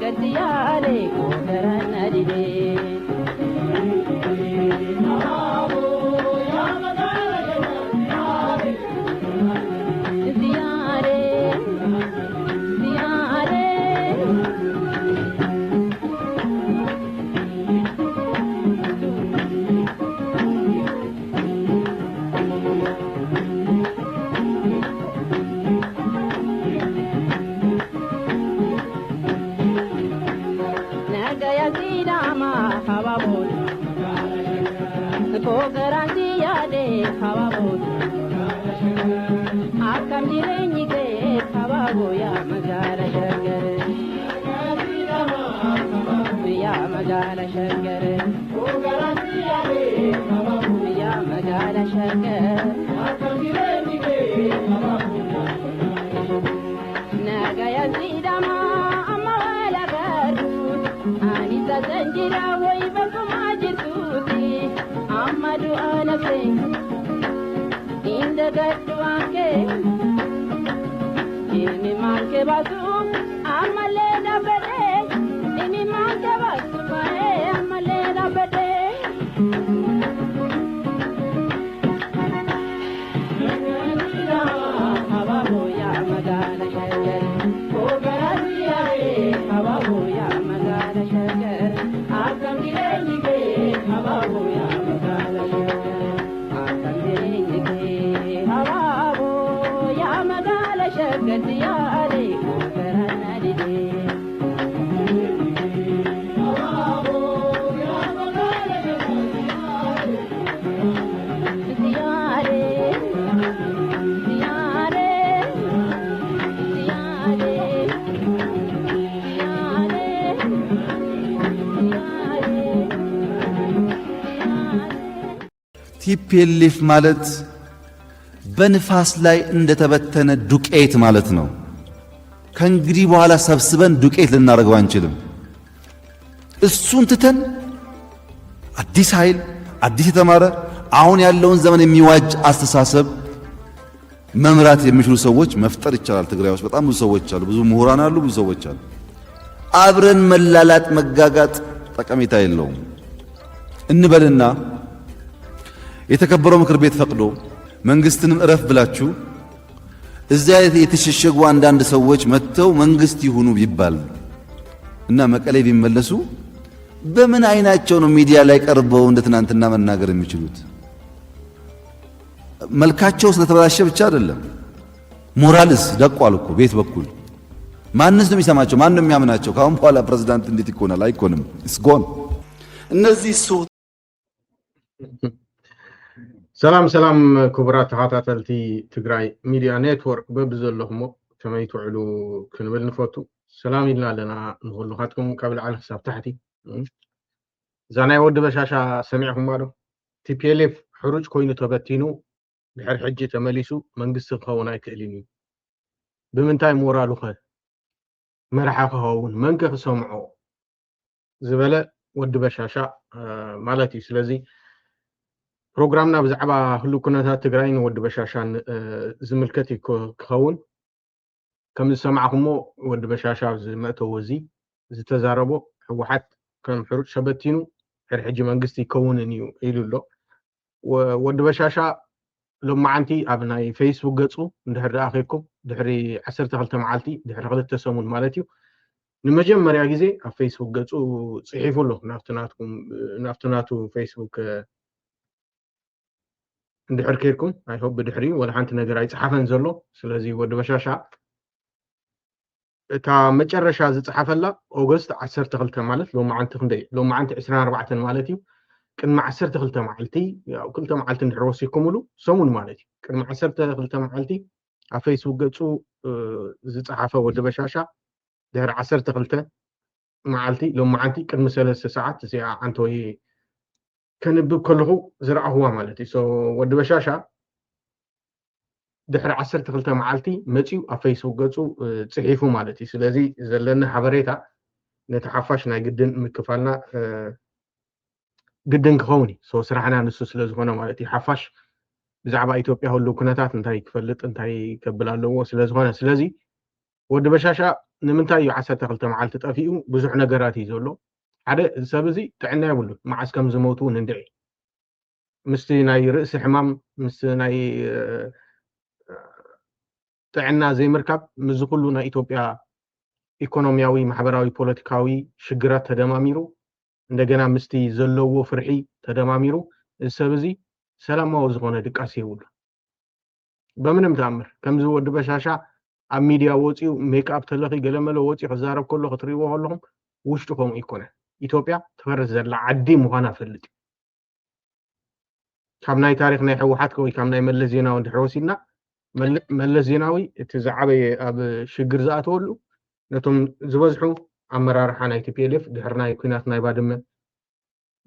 شكرتيالي كوكرنا ديدي ቲፒኤልኤፍ ማለት በንፋስ ላይ እንደተበተነ ዱቄት ማለት ነው። ከእንግዲህ በኋላ ሰብስበን ዱቄት ልናደርገው አንችልም። እሱን ትተን አዲስ ኃይል፣ አዲስ የተማረ አሁን ያለውን ዘመን የሚዋጅ አስተሳሰብ መምራት የሚችሉ ሰዎች መፍጠር ይቻላል። ትግራይ ውስጥ በጣም ብዙ ሰዎች አሉ፣ ብዙ ምሁራን አሉ፣ ብዙ ሰዎች አሉ። አብረን መላላጥ መጋጋጥ ጠቀሜታ የለውም እንበልና የተከበረው ምክር ቤት ፈቅዶ መንግስትንም እረፍ ብላችሁ እዚያ የተሸሸጉ አንዳንድ ሰዎች መጥተው መንግስት ይሁኑ ቢባል እና መቀሌ ቢመለሱ በምን አይናቸው ነው ሚዲያ ላይ ቀርበው እንደ ትናንትና መናገር የሚችሉት? መልካቸው ስለተበላሸ ብቻ አይደለም፣ ሞራልስ ደቋል እኮ ቤት በኩል ማንስ ነው የሚሰማቸው? ማን ነው የሚያምናቸው? ካሁን በኋላ ፕሬዝዳንት እንዴት ይኮናል? አይኮንም። እስጎን እነዚህ ሰላም ሰላም ክቡራት ተኸታተልቲ ትግራይ ሚድያ ኔትወርክ በብዘለኹም ከመይ ትውዕሉ ክንብል ንፈቱ ሰላም ኢልና ኣለና ንኹልኻትኩም ካብ ላዕሊ ክሳብ ታሕቲ እዛ ናይ ወዲ በሻሻ ሰሚዕኹም ዶ? ቲፒኤልኤፍ ሕሩጭ ኮይኑ ተበቲኑ ድሕሪ ሕጂ ተመሊሱ መንግስቲ ክኸውን ኣይክእልን እዩ። ብምንታይ ሞራሉ ኸ መርሓ ክኸውን መንከ ክሰምዖ ዝበለ ወዲ በሻሻ ማለት እዩ። ስለዚ ፕሮግራምና ብዛዕባ ህሉ ኩነታት ትግራይን ወዲ በሻሻን ዝምልከት ክኸውን ከም ዝሰማዕኹሞ ወዲ በሻሻ ዝመእተዎ እዚ ዝተዛረቦ ህወሓት ከም ሕሩጭ ተበቲኑ ድሕሪ ሕጂ መንግስቲ ይከውንን እዩ ኢሉ ኣሎ። ወዲ በሻሻ ሎማዓንቲ ኣብ ናይ ፌስቡክ ገጹ እንድሕር ረኣኺኩም ድሕሪ 12 መዓልቲ ድሕሪ 2 ሰሙን ማለት እዩ ንመጀመርያ ግዜ ኣብ ፌስቡክ ገጹ ጽሒፉ ኣሎ። ናብቲ ናቱ ፌስቡክ እንድሕር ከይርኩም ኣይሆፕ ብድሕሪ ወላ ሓንቲ ነገር ኣይፅሓፈን ዘሎ። ስለዚ ወዲ በሻሻ እታ መጨረሻ ዝፅሓፈላ ኦገስት 12 ማለት ሎማዓንቲ ክንደይ ሎማዓንቲ 24 ማለት እዩ ቅድሚ 12 መዓልቲ ያው 2 መዓልቲ እንድሕር ወሲኩምሉ ሰሙን ማለት እዩ ቅድሚ 12 መዓልቲ ኣብ ፌስቡክ ገጹ ዝፅሓፈ ወዲ በሻሻ ድሕሪ 12 መዓልቲ ሎማዓንቲ ቅድሚ 3 ሰዓት እዚኣ ዓንተ ወይ ከንብብ ከለኹ ዝረኣኽዋ ማለት እዩ። ወዲ በሻሻ ድሕሪ 12 መዓልቲ መፂኡ ኣብ ፌስቡክ ገጹ ጽሒፉ ማለት እዩ። ስለዚ ዘለና ሓበሬታ ነቲ ሓፋሽ ናይ ግድን ምክፋልና ግድን ክኸውን እዩ። ስራሕና ንሱ ስለ ዝኾነ ማለት እዩ። ሓፋሽ ብዛዕባ ኢትዮጵያ ህሉ ኩነታት እንታይ ክፈልጥ እንታይ ከብል ኣለዎ ስለ ዝኾነ ስለዚ ወዲ በሻሻ ንምንታይ እዩ 12 መዓልቲ ጠፊኡ ብዙሕ ነገራት እዩ ዘሎ ሓደ ሰብ እዚ ጥዕና የብሉ መዓስ ከም ዝሞቱ ንንድዒ ምስቲ ናይ ርእሲ ሕማም ምስ ናይ ጥዕና ዘይምርካብ ምዝ ኩሉ ናይ ኢትዮጵያ ኢኮኖሚያዊ ማሕበራዊ ፖለቲካዊ ሽግራት ተደማሚሩ እንደገና ምስቲ ዘለዎ ፍርሒ ተደማሚሩ እዚ ሰብ እዚ ሰላማዊ ዝኾነ ድቃስ የብሉ በምንም ተኣምር ከምዚ ወዲ በሻሻ ኣብ ሚድያ ወፂኡ ሜክኣፕ ተለኺ ገለመለ ወፂኡ ክዛረብ ከሎ ክትሪእዎ ከለኹም ውሽጡ ከምኡ ይኮነ ኢትዮጵያ ትፈርስ ዘላ ዓዲ ምዃና ፈልጥ ካብ ናይ ታሪክ ናይ ሕወሓት ወይ ካብ ናይ መለስ ዜናዊ እንድሕር ወሲድና መለስ ዜናዊ እቲ ዝዓበየ ኣብ ሽግር ዝኣተወሉ ነቶም ዝበዝሑ ኣመራርሓ ናይ ቲፒኤልኤፍ ድሕሪ ናይ ኩናት ናይ ባድመ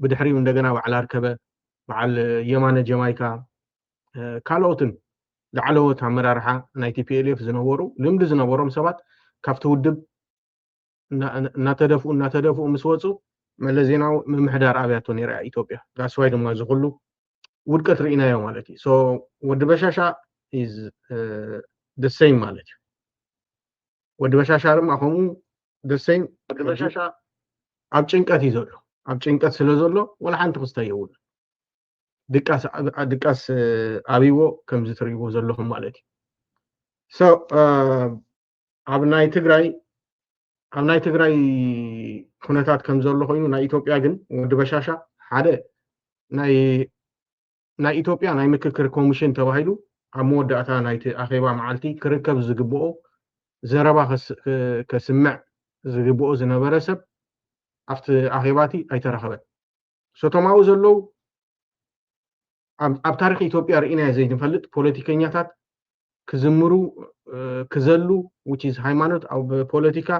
ብድሕሪኡ እንደገና በዓል ኣርከበ በዓል የማነ ጀማይካ ካልኦትን ላዕለዎት ኣመራርሓ ናይ ቲፒኤልኤፍ ዝነበሩ ልምዲ ዝነበሮም ሰባት ካብቲ ውድብ እናተደፍኡ ምስ ወፁ መለስ ዜናዊ ምምሕዳር ኣብያቶ ነይራ ኢትዮጵያ ዳስዋይ ድማ ዝኩሉ ውድቀት ርኢናዮ ማለት እዩ ሶ ወዲ በሻሻ is the same ማለት እዩ ወዲ በሻሻ ድማ ከምኡ the same ወዲ በሻሻ ኣብ ጭንቀት እዩ ዘሎ ኣብ ጭንቀት ስለ ዘሎ ወላ ሓንቲ ክስታይ የብሉ ድቃስ ኣብይዎ ከም ዝትሪእዎ ዘለኹም ማለት እዩ ሶ ኣብ ናይ ትግራይ ኩነታት ከም ዘሎ ኮይኑ ናይ ኢትዮጵያ ግን ወዲ በሻሻ ሓደ ናይ ኢትዮጵያ ናይ ምክክር ኮሚሽን ተባሂሉ ኣብ መወዳእታ ናይቲ ኣኼባ መዓልቲ ክርከብ ዝግብኦ ዘረባ ከስምዕ ዝግብኦ ዝነበረ ሰብ ኣብቲ ኣኼባቲ ኣይተረኸበን ሶቶማዊ ዘለው ኣብ ታሪክ ኢትዮጵያ ርኢና ዘይንፈልጥ ፖለቲከኛታት ክዝምሩ ክዘሉ which is ሃይማኖት ኣብ ፖለቲካ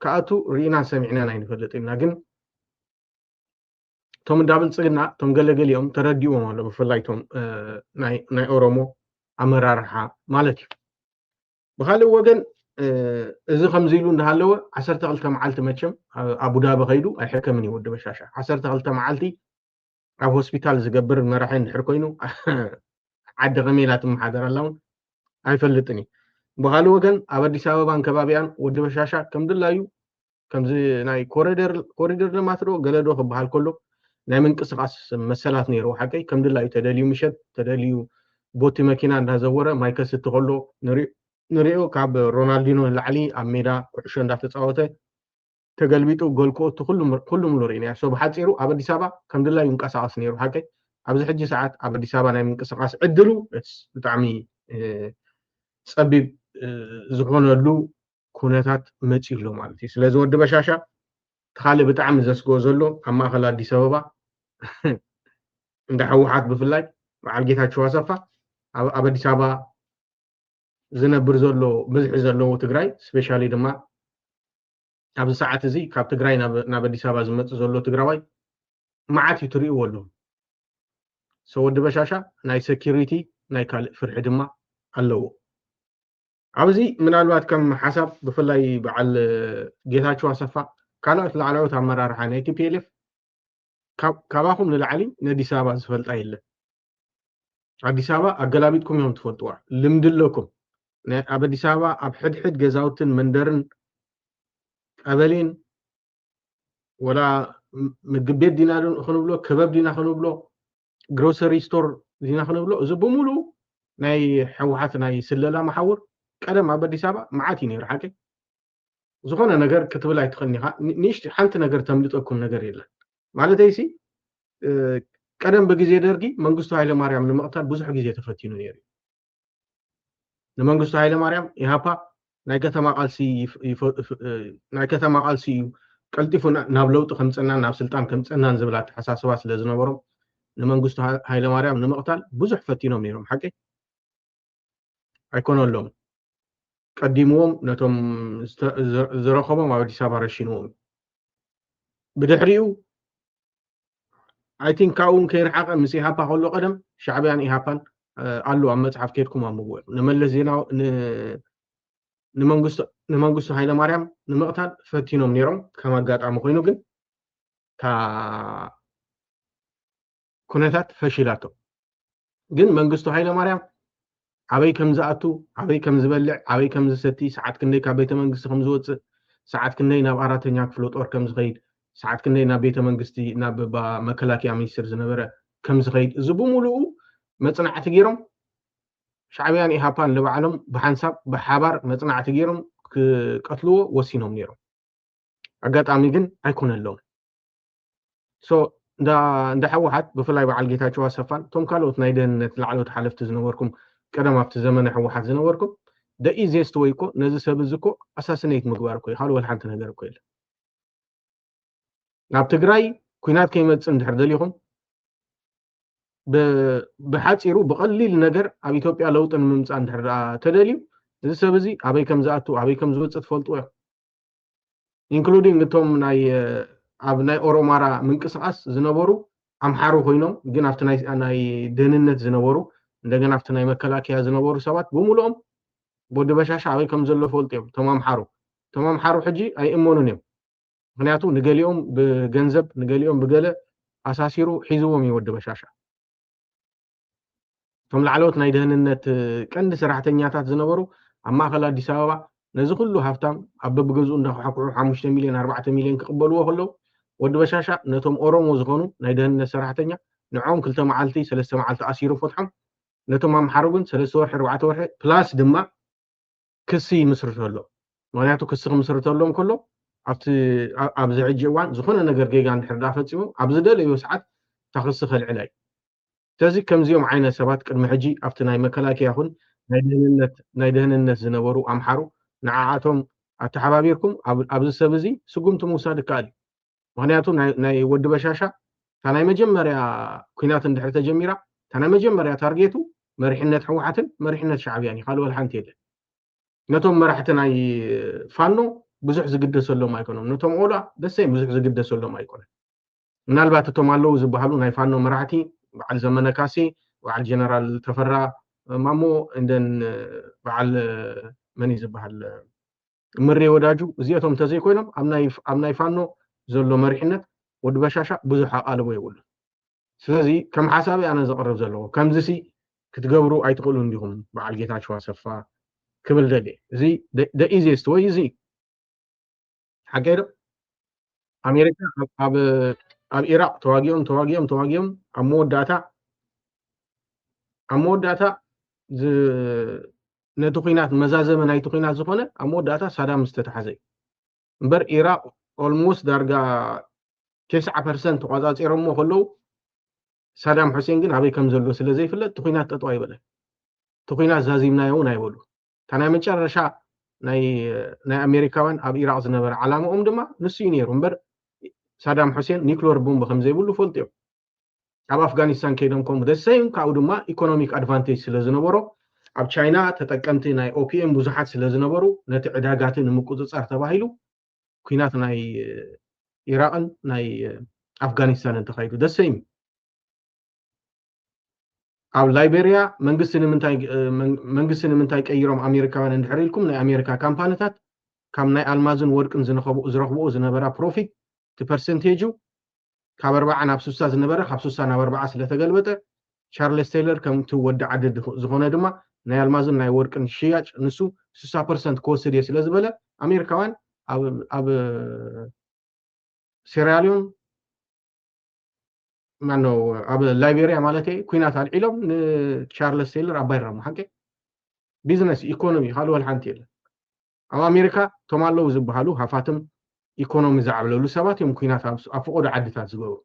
ካኣቱ ርኢና ሰሚዕና ኣይንፈልጥ ኢና ግን ቶም እንዳብልፅግና ቶም ገለገሊኦም ተረዲኦም ኣሎ ብፍላይ ቶም ናይ ኦሮሞ ኣመራርሓ ማለት እዩ ብካልእ ወገን እዚ ከምዚ ኢሉ እንዳሃለወ 12 መዓልቲ መቸም ኣቡዳቢ ከይዱ ኣይሕከምን እዩ ወዲ በሻሻ 12 መዓልቲ ኣብ ሆስፒታል ዝገብር መራሒ እንድሕር ኮይኑ ዓዲ ከመይ ትመሓደር ኣላውን ኣይፈልጥን እዩ ብካልእ ወገን ኣብ ኣዲስ ኣበባን ከባቢያን ወዲ በሻሻ ከም ድላዩ ከምዚ ናይ ኮሪደር ልማት ዶ ገለዶ ክበሃል ከሎ ናይ ምንቅስቃስ መሰላት ነይሩ ሓቀይ ከም ድላዩ ተደልዩ ምሸት ተደልዩ ቦቲ መኪና እንዳዘወረ ማይ ከስቲ ከሎ ንሪኦ ካብ ሮናልዲኖ ላዕሊ ኣብ ሜዳ ኩዕሾ እንዳተፃወተ ተገልቢጡ ጎል ክወቱ ኩሉም ርኢና ሶ ብሓፂሩ ኣብ ኣዲስ ኣበባ ከም ድላዩ እንቀሳቀስ ነይሩ ሓቀይ ኣብዚ ሕጂ ሰዓት ኣብ ኣዲስ ኣበባ ናይ ምንቅስቃስ ዕድሉ ብጣዕሚ ፀቢብ ዝኾነሉ ኩነታት መፂኡ ኣሎ ማለት እዩ ስለዚ ወዲ በሻሻ ተኻልእ ብጣዕሚ ዘስግኦ ዘሎ ኣብ ማእኸል ኣዲስ ኣበባ እንዳ ሕወሓት ብፍላይ በዓል ጌታቸው ኣሰፋ ኣብ ኣዲስ ኣበባ ዝነብር ዘሎ ብዝሒ ዘለዎ ትግራይ ስፔሻሊ ድማ ኣብዚ ሰዓት እዚ ካብ ትግራይ ናብ ኣዲስ ኣበባ ዝመፅእ ዘሎ ትግራዋይ መዓት እዩ ትሪእዎ ኣሎ ሶ ወዲ በሻሻ ናይ ሴኪሪቲ ናይ ካልእ ፍርሒ ድማ ኣለዎ ኣብዚ ምናልባት ከም ሓሳብ ብፍላይ በዓል ጌታቸው ኣሰፋ ካልኦት ላዕለዎት ኣመራርሓ ናይ ቲፒኤልኤፍ ካባኹም ንላዕሊ ንኣዲስ ኣበባ ዝፈልጣ የለን ኣዲስ ኣበባ ኣገላቢጥኩም እዮም ትፈልጥዋ ልምዲ ኣለኩም ኣብ ኣዲስ ኣበባ ኣብ ሕድሕድ ገዛውትን መንደርን ቀበሌን ወላ ምግብ ቤት ዲና ክንብሎ ከበብ ዲና ክንብሎ ግሮሰሪ ስቶር ዲና ክንብሎ እዚ ብምሉ ናይ ሕወሓት ናይ ስለላ ማሓውር ቀደም ኣብ ኣዲስ ኣበባ መዓት እዩ ነይሩ ሓቂ ዝኾነ ነገር ክትብል ኣይትኽእልኒ ኢኻ ንእሽቲ ሓንቲ ነገር ተምልጠኩም ነገር የለን ማለት ኣይሲ ቀደም ብግዜ ደርጊ መንግስቱ ሃይለማርያም ንምቕታል ብዙሕ ግዜ ተፈቲኑ ነይሩ ንመንግስቱ ሃይለማርያም ኢሃፓ ናይ ከተማ ቃልሲ እዩ ቀልጢፉ ናብ ለውጢ ከምፀናን ናብ ስልጣን ከምፀናን ዝብል ኣተሓሳስባ ስለ ዝነበሮም ንመንግስቱ ሃይለማርያም ንምቕታል ብዙሕ ፈቲኖም ነይሮም ሓቂ ኣይኮነሎም ቀዲምዎም ነቶም ዝረኸቦም ኣብ ኣዲስ ኣበባ ረሺንዎም ብድሕሪኡ ኣይ ቲንክ ካብኡን ከይረሓቐ ምስ ኢሃፓ ከሎ ቀደም ሻዕብያን ኢሃፓን ኣሉ ኣብ መፅሓፍ ከይድኩም ኣንብብዎ ንመለስ ዜናዊ ንመንግስቱ ሃይለማርያም ንምቕታል ፈቲኖም ነይሮም ከም ኣጋጣሚ ኮይኑ ግን ኩነታት ፈሺላቶም ግን መንግስቱ ሃይለማርያም عبي كم زاتو عبي كم زبلع عبي كم زستي ساعات كندي كبيت منغست كم زوص ساعات كندي ناب اراتኛ ክፍል ጦር ከም ዝኸይድ ساعات كندي ناب ቤተ መንግስቲ ናብ መከላከያ ሚኒስትር ዝነበረ ከም ዝኸይድ እዚ ብሙሉኡ መጽናዕቲ ገይሮም ሻዕቢያን ኢሃፓን ለባዕሎም ብሓንሳብ ብሓባር መጽናዕቲ ገይሮም ክቀትልዎ ወሲኖም ነይሮም አጋጣሚ ግን አይኮነለውም እንዳ ሕወሓት ብፍላይ በዓል ጌታቸው አሰፋን ቶም ካልኦት ናይ ደህንነት ላዕሎት ሓለፍቲ ዝነበርኩም ቀደም ኣብቲ ዘመነ ሕወሓት ዝነበርኩም the easiest way እኮ ነዚ ሰብ እዚ እኮ assassinate ምግባር እኮ ካልኦ ሓንቲ ነገር እኮ የለ ናብ ትግራይ ኩናት ከይመጽእ እንድሕር ደሊኹም بحاصيرو بقليل ነገር ኣብ ኢትዮጵያ ለውጥ ንምምጻእ እንድሕር ተደልዩ እዚ ሰብ እዚ ኣበይ ከም ዝኣቱ ኣበይ ከም ዝወጽእ ትፈልጡ including እቶም ኣብ ናይ ኦሮማራ ምንቅስቃስ ዝነበሩ ኣምሓሩ ኮይኖም ግን ኣብቲ ናይ ደህንነት ዝነበሩ እንደገና ኣብቲ ናይ መከላከያ ዝነበሩ ሰባት ብሙሉኦም ቦዲ በሻሻ ኣበይ ከም ዘሎ ፈልጡ እዮም ቶም ኣምሓሩ ሕጂ ኣይእመኑን እዮም ምክንያቱ ንገሊኦም ብገንዘብ ንገሊኦም ብገለ ኣሳሲሩ ሒዝዎም ይወዲ በሻሻ ቶም ላዕሎት ናይ ደህንነት ቀንዲ ሰራሕተኛታት ዝነበሩ ኣብ ማእከል አዲስ አበባ ነዚ ኩሉ ሃፍታም ኣብ በብገዝኡ እንዳሓቁሑ 5 ሚሊዮን 4 ሚሊዮን ክቅበልዎ ከለው ወዲ በሻሻ ነቶም ኦሮሞ ዝኾኑ ናይ ደህንነት ሰራሕተኛ ንዖም 2 መዓልቲ 3 መዓልቲ ኣሲሩ ፈትሖም ነቶም ኣምሓሩ ግን 3 ወርሒ 4 ወርሒ ፕላስ ድማ ክሲ ይምስርተሎ ምክንያቱ ክሲ ክምስርተሎም ከሎ ኣብዚ ሕጂ እዋን ዝኾነ ነገር ጌጋ እንድሕር ዳፈፂሙ ኣብ ዝደለዩ ሰዓት ተኽሲ ኸልዕል እዩ ስለዚ ከምዚኦም ዓይነት ሰባት ቅድሚ ሕጂ ኣብቲ ናይ መከላከያ ይኹን ናይ ደህንነት ዝነበሩ ኣምሓሩ ንዓዓቶም ኣተሓባቢርኩም ኣብዚ ሰብ እዚ ስጉምቲ ምውሳድ ይከኣል ምክንያቱ ናይ ወዲ በሻሻ ታናይ መጀመርያ ኩናት እንድሕር ተጀሚራ ታናይ መጀመርያ ታርጌቱ መሪሕነት ሕወሓትን መሪሕነት ሻዕቢያን ይኻልወል ሓንቲ የለ ነቶም መራሕቲ ናይ ፋኖ ብዙሕ ዝግደሰሎም ኣይኮኖም ነቶም ኦላ ደሰይ ብዙሕ ዝግደሰሎም ኣይኮነን ምናልባት እቶም ኣለው ዝበሃሉ ናይ ፋኖ መራሕቲ በዓል ዘመነ ካሴ በዓል ጀነራል ተፈራ ማሞ እንደን በዓል መን ዝበሃል ምሬ ወዳጁ እዚኣቶም ተዘይኮይኖም ኣብ ናይ ፋኖ ዘሎ መሪሕነት ወዲ በሻሻ ብዙሕ ኣቃልቦ ይብሉ ስለዚ ከም ሓሳቢ ኣነ ዘቕርብ ዘለዎ ከምዚ ክትገብሩ ኣይትኽእሉ እንዲኹም በዓል ጌታቸው አሰፋ ክብል ደሊ እዚ the easiest way እዚ ሓገይዶ ኣሜሪካ ኣብ ኢራቅ ተዋጊኦም ኣብ መወዳእታ ነቲ ኩናት መዛዘመ ናይቲ ኩናት ዝኾነ ኣብ መወዳእታ ሳዳም ዝተተሓዘ እምበር ኢራቅ ኦልሞስት ዳርጋ 90% ተቆጻጺሮሞ ከለው ሳዳም ሁሴን ግን ኣበይ ከም ዘሎ ስለ ዘይፍለጥ እቲ ኩናት ጠጠው ኣይበለን እቲ ኩናት ዛዚምናዮ እውን ኣይበሉ ታናይ መጨረሻ ናይ ኣሜሪካውያን ኣብ ኢራቅ ዝነበረ ዓላማኦም ድማ ንሱ እዩ ነይሩ እምበር ሳዳም ሁሴን ኒክሌር ቦምብ ከም ዘይብሉ ፈልጡ እዮም ኣብ ኣፍጋኒስታን ከይዶም ከምኡ ደሰይም ካብኡ ድማ ኢኮኖሚክ ኣድቫንቴጅ ስለ ዝነበሮ ኣብ ቻይና ተጠቀምቲ ናይ ኦፒኤም ብዙሓት ስለ ዝነበሩ ነቲ ዕዳጋትን ንምቁፅፃር ተባሂሉ ኩናት ናይ ኢራቅን ናይ ኣፍጋኒስታንን ተኻይዱ ደሰይም ኣብ ላይቤሪያ መንግስቲ ንምንታይ ቀይሮም ኣሜሪካውያን እንድሕር ኢልኩም ናይ ኣሜሪካ ካምፓኒታት ካብ ናይ ኣልማዝን ወርቅን ዝረኽብዎ ዝነበራ ፕሮፊት እቲ ፐርሰንቴጁ ካብ 40 ናብ 60 ዝነበረ ካብ 60 ናብ 40 ስለተገልበጠ ቻርልስ ቴይለር ከምቲ ወዲ ዓዲ ዝኾነ ድማ ናይ ኣልማዝን ናይ ወርቅን ሽያጭ ንሱ 60% ክወስድ እየ ስለ ዝበለ ኣሜሪካውያን ኣብ ሴራሊዮን ማነው ኣብ ላይቤሪያ ማለት ኩናት አልዒሎም ንቻርልስ ቴይለር ኣባይራሙ ሓቂ ቢዝነስ ኢኮኖሚ ካልወል ሓንቲ የለ ኣብ ኣሜሪካ ቶም ኣለው ዝበሃሉ ሃፋትም ኢኮኖሚ ዝዓብለሉ ሰባት እዮም ኩናት ኣብ ፍቆዶ ዓድታት ዝገብሩ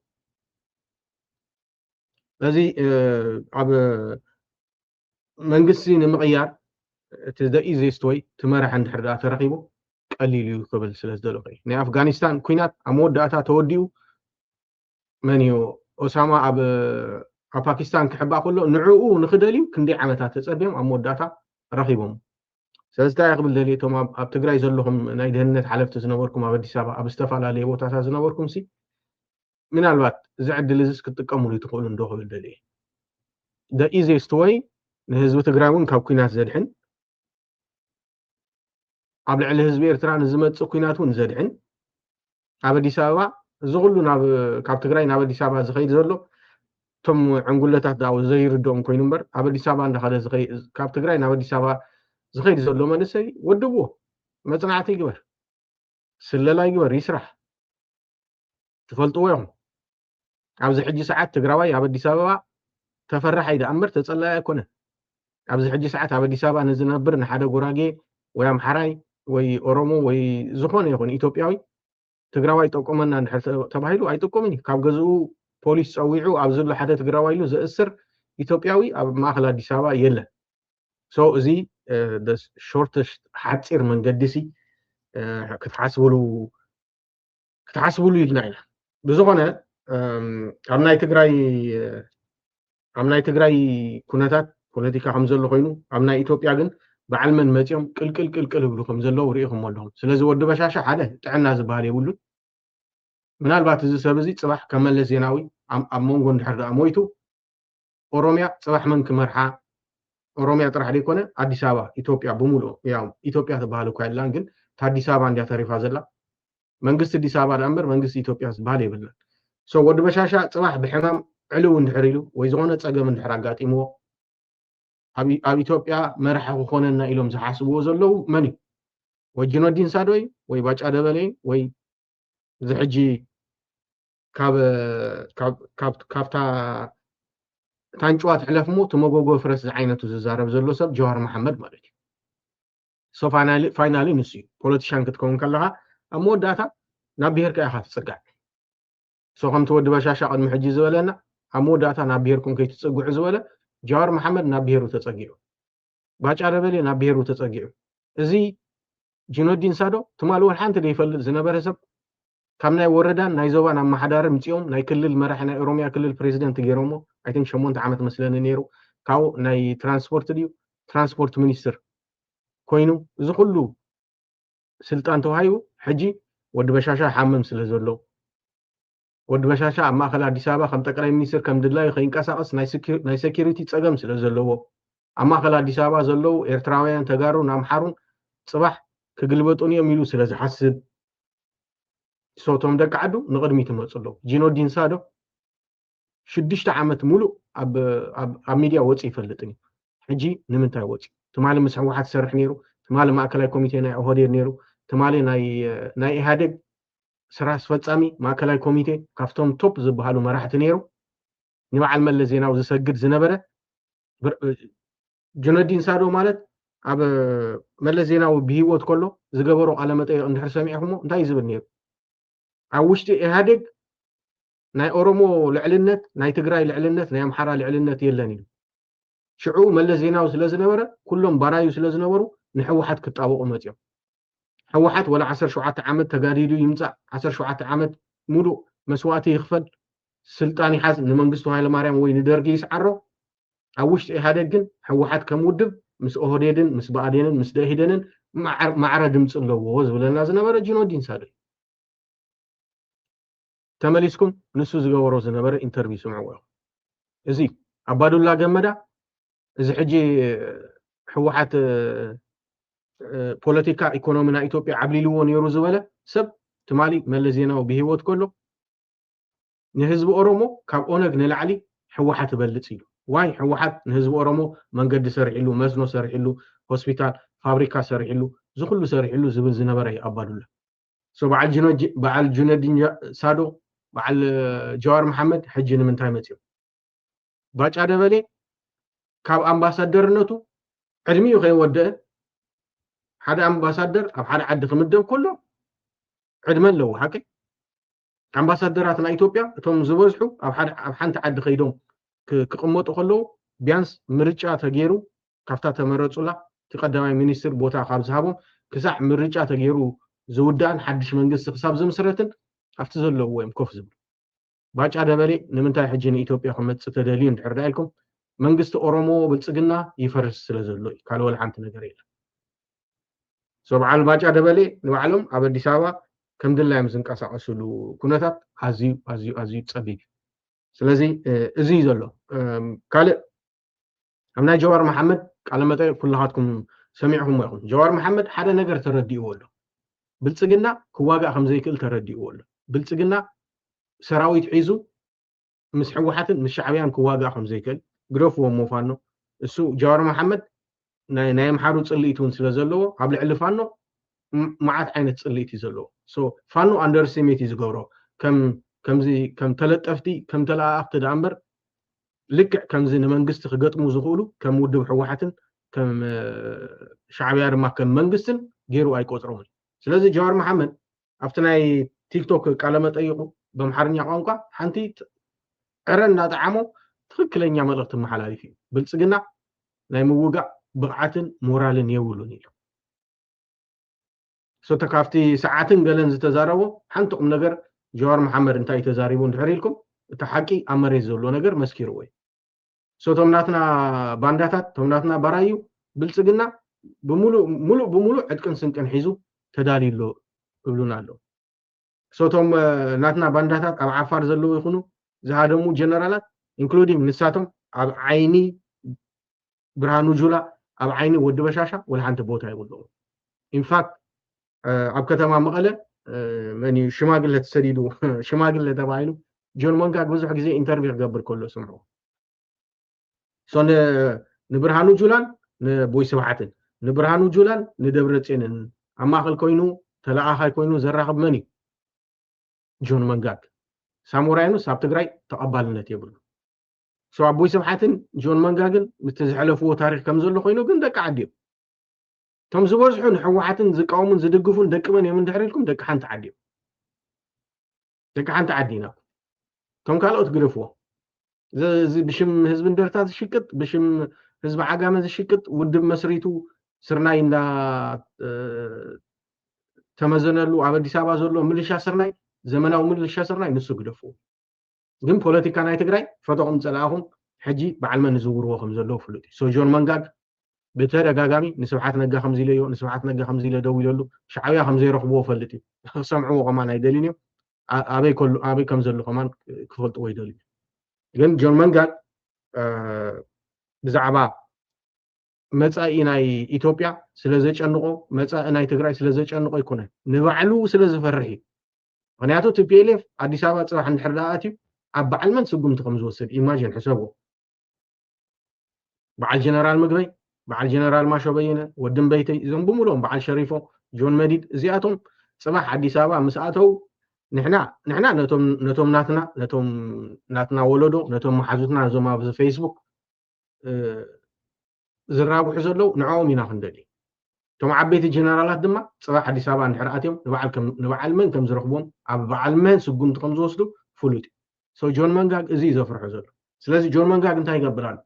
እዚ ኣብ መንግስቲ ንምቕያር እቲ the easiest way ትመራሕ እንድሕር ዳ ተረኺቡ ቀሊል እዩ ክብል ስለ ዝደለኹ ናይ ኣፍጋኒስታን ኩናት ኣብ መወዳእታ ተወዲኡ መንዮ ኦሳማ ኣብ ፓኪስታን ክሕባ ከሎ ንዕኡ ንክደልዩ ክንደይ ዓመታት ተፀቢዮም ኣብ መወዳእታ ረኺቦም ስለዚ እንታይ ክብል ደልየቶም ኣብ ትግራይ ዘለኹም ናይ ደህንነት ሓለፍቲ ዝነበርኩም ኣብ ኣዲስ ኣበባ ኣብ ዝተፈላለዩ ቦታታት ዝነበርኩም ምናልባት እዚ ዕድል እዚ ክትጥቀምሉ ትኽእሉ እንዶ ክብል ደልየ the easiest way ንህዝቢ ትግራይ እውን ካብ ኩናት ዘድሕን ኣብ ልዕሊ ህዝቢ ኤርትራ ንዝመፅእ ኩናት እውን ዘድሕን ኣብ ኣዲስ ኣበባ እዚ ኩሉ ካብ ትግራይ ናብ ኣዲስ ኣበባ ዝኸይድ ዘሎ توم عنقولتات داو زي ردهم كوين مبر عبد السابع عند هذا زغي كاب تجري عبد السابع زغي زلوا ما نسي ودبوه ما صنعتي جبر سللا يجبر يسرح تفلطوا يوم عبد حجي ساعات تجراوي عبد السابع تفرح إذا أمر تصلى يكونه عبد حجي ساعات عبد السابع نزل نبر نحدا جوراجي ويا محراي وي أورومو وي زخون يكون إثيوبياوي تجراوي تقومنا نحس تباهيلو أي تقومني كاب جزء بوليس أويعو أبزل حدا تجراوي له زأسر إثيوبياوي أب ما خلا ديسابا يلا so زي the shortest حتصير من قدسي كتحسبوا له يلنا بزغنا أمناي تجراي كونتات بوليتيكا حمزة الله خينو أمناي إثيوبيا جن بعلمن متيم كل بلو خمزة الله وريهم والله سلزوا ورد بشاشة حدا تعنا زبالي يقولوا من البعض زي سبزي صباح كمل زيناوي أمونغون حرد أمويتو أوروميا صباح من كمرحة أوروميا طرح ليكونه أديس أبابا إثيوبيا بمولو ياو إثيوبيا تبالو كايلان جن تأديس أبابا عندها تعرف هذا منجست أديس أبابا الأمر منجست إثيوبيا تبالي بلنا so ورد بشاشة صباح بحمام علو ندحريلو ويزغونه تساقم ندحراقات إمو أبي إثيوبيا مرحة وخوننا إلهم زحاسبو زلو مني وجنو الدين سادوي ويباج أدبالي وي زحجي كابتا تانجوات حلفمو تمغوغو فرس عينتو ززارب زلو سب جوهر محمد مالك سو فاينالي نسي بوليتيشان كتكون كلها أمو داتا نابيهر كأخات تسقع سو هم تود بشاشة قد محجي زولنا أمو داتا نابيهركم كي تسقع زولا جوهر محمد نابيهرو تسقعو باج عربالي نابيهرو تسقعو زي جنو الدين سادو تمالو الحان تدي يفلل زنبر سب كامنا وردان نايزوبان أما حدار متيوم ناي كل المرحنا إيروميا كل البريزيدنت جيرومو I think شمون تعمت مثلا نيرو كاو ناي ترانسبورت مينستر كوينو زخلو سلطان توهايو حجي ود بشاشة حمم سلزولو ود بشاشة أما خلا أديس أبابا خم تقرأي مينستر كم دلاي خين كاساقس ناي سيكيورتي تساقم سلزولو أما خلا أديس أبابا زلو إرتراويان تغارو نامحارون صباح كقلبتوني يميلو سلز حسب صوتهم دك عدو نقدمي تمصلو جينو الدين سادو شدشت عامت مولو أب ميديا وصي يفلطني حجي نمنتاي وصي تمالي مسح واحد سرح نيرو تمالي ماكلاي كوميتي ناي اوهدير نيرو تمالي ناي إهادق سراس فصامي ماكلاي كوميتي كافتوم توب زبحالو مراحت نيرو نبعل مل زيناو زسجد زنبره جنو الدين سادو مالت أب مل زيناو بهيوت كله زغبرو على متى اندحر سميعهمو انتاي زبل نيرو عوشتي إهادق ناي أورومو لعلنت ناي تجراي لعلنت ناي أمحارة لعلنت يلاني شعو ملا زيناو سلازنورة كلهم برايو سلازنورو نحوحات كتابو أمتيو حوحات ولا 10 شعات عمد تقاريدو يمزع 10 شعات عمد مودو مسواتي يخفد سلطاني حاز نمنقستو هاي لماريام وين درقي يسعرو عوشت إهادقن حوحات كمودب مس أهديدن مس بادينن مس داهدنن معرة دمس اللو وزب لنا زنورة جنو دين سادي تمليسكم نسو زغورو زنبر انترفيو سمعوا ازي عبادولا جمدا ازي حجي حوحات بوليتيكا ايكونومينا ايثيوبيا عبليلو نيرو زبله سب تمالي ملزيناو بهيوت كله نحزب اورومو كاب اونغ نلعلي حوحات بلص يلو واي حوحات نحزب اورومو منقد سرعيلو مزنو سرعيلو هوسبيتال فابريكا سرعيلو زخلو سرعيلو زبل زنبر عبادولا سو بعل جنودين سادو بعل جوار محمد حجي نمنتاي متيو باج عدبلي كاب امباسادرنتو علميو خي وده حدا امباسادر اب حدا عد خمدم كله عدمن لو حقي امباسادراتنا ايثيوبيا اتوم زبزحو اب حنت عد خيدوم كقمطو خلو بيانس مرጫ تغيرو كافتا تمرصولا تقدماي مينستر بوتا خاب زهابو كسع مرጫ تغيرو زودان حدش منجست حساب زمسرتن افت زلو ويم كوف زبل باج عدبلي نمنتاي حجين ايثيوبيا خمت تدلين دحردايلكم منجست اورومو بلصقنا يفرس سلازلو قال ولا حنت ነገር የለ سبعال باج عدبلي نبعلم اب አዲስ አበባ ከም ድላይም ዝንቀሳቀስሉ ኩነታት አዝዩ ጸቢብ ስለዚህ እዚ ዘሎ ካለ አምና ጀዋር መሐመድ ቃለ መጠይ ኩላሃትኩም ሰሚዕኩም ይኹን ጀዋር መሐመድ ሓደ ነገር ተረዲኡ ወሎ ብልጽግና ክዋጋ ከም ዘይክእል ተረዲኡ ወሎ ብልጽግና ሰራዊት ሒዙ مس حوحاتن مش شعبيان كواقعهم زي كل قرفوا موفانو السو جوار محمد نايم حارو تصليتون سلازلو قبل علفانو معات عينت تصليتي زلو سو فانو اندر سيميتي زغورو كم تلطفتي كم تلاقت دامبر لك كم زي منغست خغطمو زخولو كم ودب حوحاتن كم شعبيا ما كم منغستن غيرو ايقطرون ስለዚህ ጀዋር መሐመድ አፍተናይ ቲክቶክ ቃለ መጠይቁ በመሐርኛ ቋንቋ ሓንቲ ቀረና ጣዓሞ ትክክለኛ መልእክት መሐላሊፍ ብልጽግና ናይ ምውጋዕ ብቕዓትን ሞራልን የውሉን ኢሉ ተካፍቲ ሰዓትን ገለን ዝተዛረቦ ሓንቲ ቁም ነገር ጀዋር መሐመድ እንታይ ተዛሪቡ እንድሕሪልኩም እቲ ሓቂ ኣብ መሬት ዘሎ ነገር መስኪሩ ወይ ቶምናትና ባንዳታት ቶምናትና ባራዩ ብልጽግና ብሙሉ ዕጥቅን ስንቅን ሒዙ ተዳሊሎ ይብሉና ኣሎ ቶም ናትና ባንዳታት ኣብ ዓፋር ዘለው ይኹኑ ዝሃደሙ ጀነራላት ኢንክሉዲንግ ንሳቶም ኣብ ዓይኒ ብርሃኑ ጁላ ኣብ ዓይኒ ወዲ በሻሻ ወላ ሓንቲ ቦታ ይብሉ ኢንፋክት ኣብ ከተማ መቐለ መኒ ሽማግለ ተሰዲዱ ሽማግለ ተባሂሉ ጆን መንጋግ ብዙሕ ግዜ ኢንተርቪው ገብር ከሎ ስምዑ ንብርሃኑ ጁላን ንቦይ ስብሓትን ንብርሃኑ ጁላን ንደብረጽዮንን ኣብ ማእኸል ኮይኑ ተለኣኻይ ኮይኑ ዘራኽብ መን እዩ ጆን መንጋግ ሳሙራይኑስ ኣብ ትግራይ ተቐባልነት የብሉ ኣቦይ ስብሓትን ጆን መንጋግን ምትዝሕለፍዎ ታሪክ ከም ዘሎ ኮይኑ ግን ደቂ ዓዲ ቶም ዝበዝሑ ንሕወሓትን ዝቃወሙን ዝድግፉን ደቂ መን እዮም እንድሕሪልኩም ደቂ ሓንቲ ዓዲ ኢና ቶም ካልኦት ግደፍዎ ብሽም ህዝቢ እንደርታ ዝሽቅጥ ብሽም ህዝቢ ዓጋመ ዝሽቅጥ ውድብ መስሪቱ ስርናይ እንዳ ተመዘነሉ ኣብ አዲስ አበባ ዘሎ ምልሻ ስርናይ ዘመናዊ ምልሻ ስርናይ ንሱ ግደፍዎ ግን ፖለቲካ ናይ ትግራይ ፈተቁም ፀላኹም ሕጂ በዓል መን ዝውርዎ ከም ዘሎ ፍሉጥ ጆን መንጋግ بترجعامي نسبحات نجا خمسة ليو نسبحات نجا خمسة ليو دوي لولو شعبيا خمسة يرخبوا فلتي سمعوا كمان هيدلينيو أبي كم زلوا كمان كفلت ويدلي لكن جون مانجا بزعبا متى إناي إثيوبيا سلزج أنقو متى إناي تجري سلزج أنقو يكونه نبعلو سلز فرحي أنا أتو تبيلف أديس أبابا صراحة نحرلاتي أبعل من سجون تخمز وصل إيماجين حسابه بعد جنرال مقبي بعد جنرال ما شبينا ودم بيتي إذن بمولهم بعد شريفه جون مديد زياتهم صباح أديس أبابا مساعته نحنا نتوم ناتنا ولدو نتوم محازوتنا زوما في فيسبوك زرابو حزلو نعوم يناخندلي توم عبيت الجنرالات دما صباح أديس أبابا نحرقاتهم نبعل من كم زرخبهم أبعل من سجون تخمز وصلوا فلوتي جون مانجاك إزي زفر حزلو سلازي جون مانجاك انتهي قبلان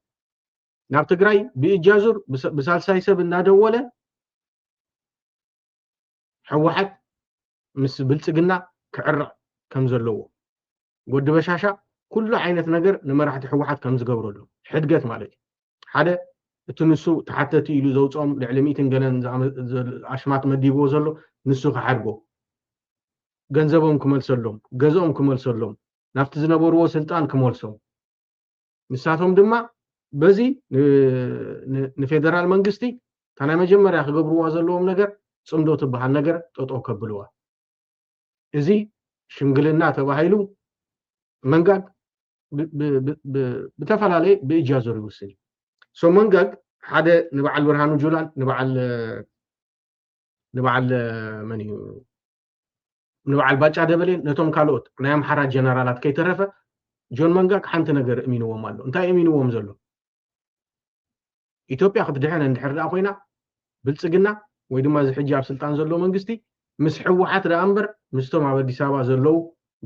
ናብ ትግራይ ብእጃዙር በሳልሳይ ሰብ እናደወለ ሕወሓት ምስ ብልጽግና ክዕርቕ ከም ዘለዎ ወዲ በሻሻ ኩሉ ዓይነት ነገር ንመራሕቲ ሕወሓት ከም ዝገብረሉ ሕድገት ማለት እዩ ሓደ እቲ ንሱ ተሓተቲ ኢሉ ዘውፅኦም ልዕሊ 100 ገለን ኣሽማት መዲብዎ ዘሎ ንሱ ክሓድጎ ገንዘቦም ክመልሰሎም ገዝኦም ክመልሰሎም ናብቲ ዝነበርዎ ስልጣን ክመልሶም ንሳቶም ድማ በዚ ንፌደራል መንግስቲ ታናይ መጀመርያ ክገብርዋ ዘለዎም ነገር ጽምዶ ትበሃል ነገር ጠጦ ከብልዋ እዚ ሽምግልና ተባሂሉ መንጋግ ብተፈላለየ ብእጃዙር ይውስን መንጋግ ሓደ ንበዓል ብርሃኑ ጁላን ንበዓል መን እዩ ንበዓል ባጫ ደበሌን ነቶም ካልኦት ናይ ኣምሓራ ጀነራላት ከይተረፈ ጆን መንጋግ ሓንቲ ነገር እሚንዎም ኣሎ እንታይ እሚንዎም ዘሎ ኢትዮጵያ ክትድሕን እንድሕርዳ ኮይና ብልጽግና ወይ ድማ ዝሕጂ ኣብ ስልጣን ዘሎ መንግስቲ ምስ ሕወሓት ዳ እምበር ምስቶም ኣብ አዲስ ኣበባ ዘለው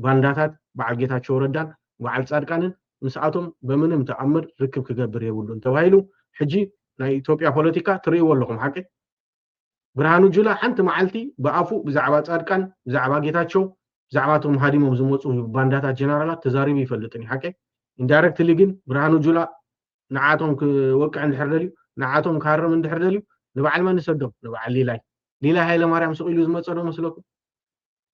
ባንዳታት በዓል ጌታቸው ረዳን በዓል ጻድቃንን ምስኣቶም በምንም ተኣምር ርክብ ክገብር የብሉን ተባሂሉ ሕጂ ናይ ኢትዮጵያ ፖለቲካ ትርእይዎ ኣለኹም ሓቂ ብርሃኑ ጁላ ሓንቲ መዓልቲ ብኣፉ ብዛዕባ ጻድቃን ብዛዕባ ጌታቸው ብዛዕባ እቶም ሃዲሞም ዝመፁ ባንዳታት ጀነራላት ተዛሪቡ ይፈልጥን ሓቂ ኢንዳይሬክትሊ ግን ብርሃኑ ጁላ نعاتهم كوقع الحردليو نعاتهم كهرم الحردليو نبعل ما نسدهم نبعل ليلا هاي لماريام سقيلو زمتصدو مسلكم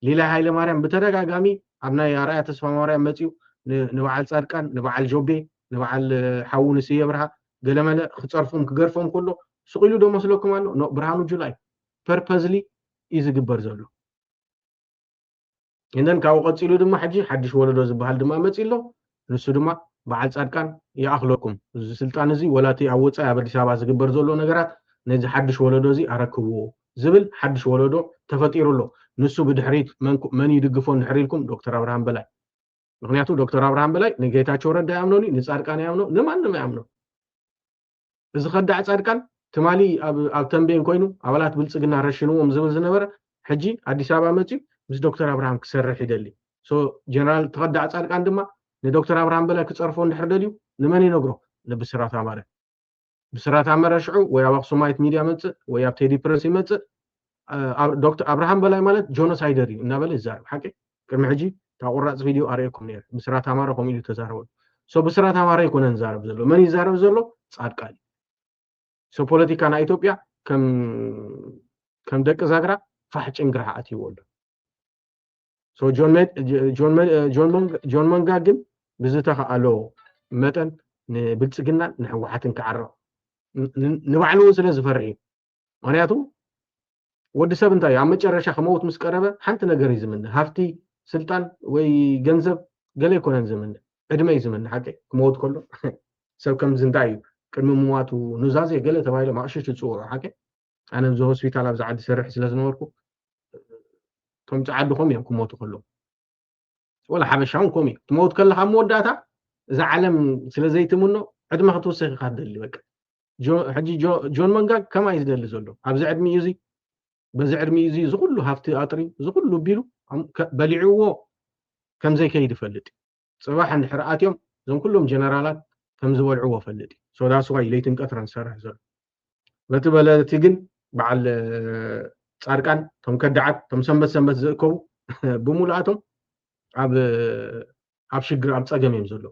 ليلا هاي لماريام بترغاغامي ابنا يارا تسفا ماريام متيو نبعل صادقان نبعل جوبي نبعل حاون سيبرها ገለመለ ክጸርፉም ክገርፎም ኩሉ ስቂሉ ደሞ መስለኩም አሎ ብርሃኑ ጁላይ ፐርፐዝሊ ይዝግበር ዘሎ እንደን ካው ቀጽሉ ድማ ሕጂ ሓድሽ ወለዶ ዝበሃል ድማ መጽሎ ንሱ ድማ በዓል ጻድቃን ይኣኽለኩም እዚ ስልጣን እዚ ወላቲ ኣብ ወጻኢ ኣብ አዲስ አበባ ዝግበር ዘሎ ነገራት ነዚ ሓድሽ ወለዶ እዚ ኣረክብዎ ዝብል ሓድሽ ወለዶ ተፈጢሩሎ ንሱ ብድሕሪት መን ይድግፎ ንሕሪልኩም ዶክተር አብርሃም በላይ ምክንያቱ ዶክተር አብርሃም በላይ ንጌታቸው ረዳ ያምኖኒ ንጻድቃን ያምኖ ንማንም ያምኖ እዚ ኸዳዕ ጻድቃን ትማሊ ኣብ ተንቤን ኮይኑ ኣባላት ብልጽግና ረሽንዎም ዝብል ዝነበረ ሕጂ አዲስ አበባ መጽዩ ምስ ዶክተር አብርሃም ክሰርሕ ይደሊ ሶ ጀነራል ተኸዳዕ ጻድቃን ድማ ንዶክተር አብርሃም በላይ ክጸርፎ እንድሕር ደልዩ ንመን ይነግሮ ንብስራት አማረ ብስራት አማረ ሽዑ ወይ ኣብ አክሱማይት ሚድያ መጽእ ወይ ኣብ ቴዲ ፕረስ ይመጽእ ዶክተር አብርሃም በላይ ማለት ጆኖሳይደር እዩ እናበለ ይዛረብ ሓቂ ቅድሚ ሕጂ ታቁራጽ ቪድዮ ኣርእየኩም ነይረ ብስራት አማረ ከምኡ ኢሉ ተዛረበ ሶ ብስራት አማረ ይኮነን ዛረብ ዘሎ መን ይዛረብ ዘሎ ጻድቃን ሶ ፖለቲካ ና ኢትዮጵያ ከም ደቂ ዛግራ ፋሕጭን ግርዓት ይወሉ ሶ ጆን መንጋ ግን ብዝተኸኣሎ መጠን ንብልጽግና ንሕወሓትን ክዓረቕ ንባዕሉ ስለ ዝፈርሕ ምክንያቱ ወዲ ሰብ እንታይ ኣብ መጨረሻ ከመውት ምስ ቀረበ ሓንቲ ነገር እዩ ዝምነ ሃፍቲ ስልጣን ወይ ገንዘብ ገለ ይኮነን ዝምነ ዕድመ እዩ ዝምነ ሓቂ ክመውት ከሎ ሰብ ከምዚ እንታይ እዩ ቅድሚ ምዋቱ ኑዛዜ ገለ ተባሂሎ ማእሽሽ ይፅውዑ ሓቂ ኣነ እዚ ሆስፒታል ኣብ ዝዓዲ ሰርሕ ስለ ዝነበርኩ ቶም ጻዓድኹም እዮም ክመውቱ ከሎ ወላ ሓበሻውን ኮሚ ትመውት ከለኻ መወዳእታ እዛ ዓለም ስለ ዘይትምኖ ዕድመ ክትወስኽ ኢኻ ትደሊ በቃ ሕጂ ጆን መንጋ ከማይ ዝደሊ ዘሎ ኣብዚ ዕድሚ እዩ በዚ ዕድሚ እዚ ዝኩሉ ሃፍቲ ኣጥሪ ዝኩሉ ቢሉ በሊዕዎ ከም ዘይከይድ ፈልጥ ጽባሕ እንድሕር ኣትዮም እዞም ኩሎም ጀነራላት ከም ዝበልዕዎ ፈልጥ ሶዳስ ዋይ ለይትን ቀትረን ሰርሕ ዘሎ በቲ በለቲ ግን በዓል ጻድቃን ቶም ከዳዓት ቶም ሰንበት ዝእከቡ ብሙላኣቶም ኣብ ሽግር ኣብ ጸገም እዮም ዘሎ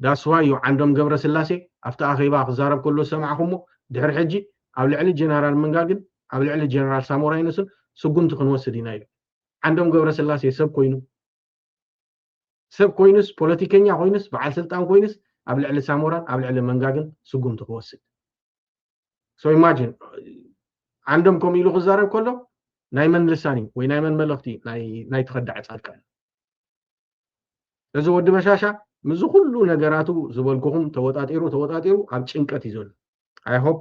ዳስ ዋይ ዓንዶም ገብረ ስላሴ ኣብቲ ኣኼባ ክዛረብ ከሎ ሰማዕኹሞ ድሕሪ ሕጂ ኣብ ልዕሊ ጀነራል መንጋግን ኣብ ልዕሊ ጀነራል ሳሞራ ይነስን ስጉምቲ ክንወስድ ኢና ኢሉ ዓንዶም ገብረ ስላሴ ሰብ ኮይኑስ ፖለቲከኛ ኮይኑስ በዓል ስልጣን ኮይኑስ ኣብ ልዕሊ ሳሞራን ኣብ ልዕሊ መንጋግን ስጉምቲ ክወስድ ሶ ኢማጂን ዓንዶም ከምኡ ኢሉ ክዛረብ ከሎ ናይ መን ልሳኒ ወይ ናይ መን መልእኽቲ ናይ ተኸዳዕ ጻድቃን እዚ ወዲ በሻሻ ምዝ ኩሉ ነገራቱ ዝበልኩኹም ተወጣጢሩ ኣብ ጭንቀት እዩ ዘሎ አይ ሆፕ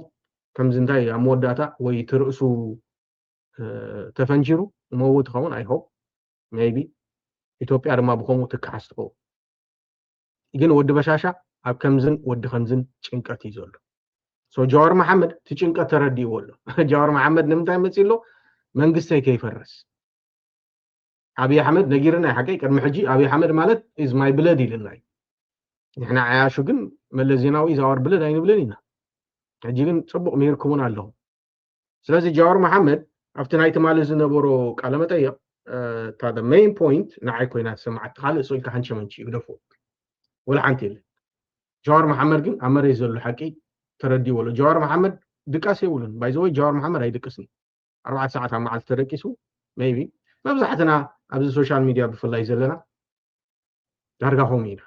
ከምዚ እንታይ ኣብ መወዳእታ ወይ ትርእሱ ተፈንጂሩ መውት ኸውን አይ ሆፕ ሜይቢ ኢትዮጵያ ድማ ብከምኡ ትከሓስ ትኸውን ግን ወዲ በሻሻ ኣብ ከምዝን ወዲ ከምዝን ጭንቀት እዩ ዘሎ ሶ ጃዋር መሐመድ እቲ ጭንቀት ተረዲእዎ ኣሎ ጃዋር መሐመድ ንምንታይ መፂ ኣሎ መንግስተይ ከይፈርስ አብይ አሕመድ ነጊርና ሓቂ ቅድሚ ሕጂ አብይ አሕመድ ማለት ኢዝ ማይ ብለድ ኢልና ንሕና ዓያሹ ግን መለስ ዜናዊ ዛዋር ብለድ ኣይንብልን ኢና ሕጂ ግን ጽቡቕ ምይርክቡን ኣለኹም ስለዚ ጃዋር መሐመድ ኣብቲ ናይ ትማሊ ዝነበሮ ቃለ መጠይቕ እታ ሜይን ፖይንት ንዓይ ኮይና ተሰማዓት ካልእ ስኢልካ ሓንሸመንቺ ይግደፎ ወላ ሓንቲ የለን ጃዋር መሐመድ ግን ኣብ መሬት ዘሎ ሓቂ ተረዲእዎ ኣሎ ጃዋር መሐመድ ድቃስ የብሉን ባይዘወይ ጃዋር መሐመድ ኣይድቅስኒ 4 ሰዓት ኣብ መዓልቲ ተደቂሱ ሜይቢ መብዛሕትና ኣብዚ ሶሻል ሚድያ ብፍላይ ዘለና ዳርጋ ኸምኡ ኢና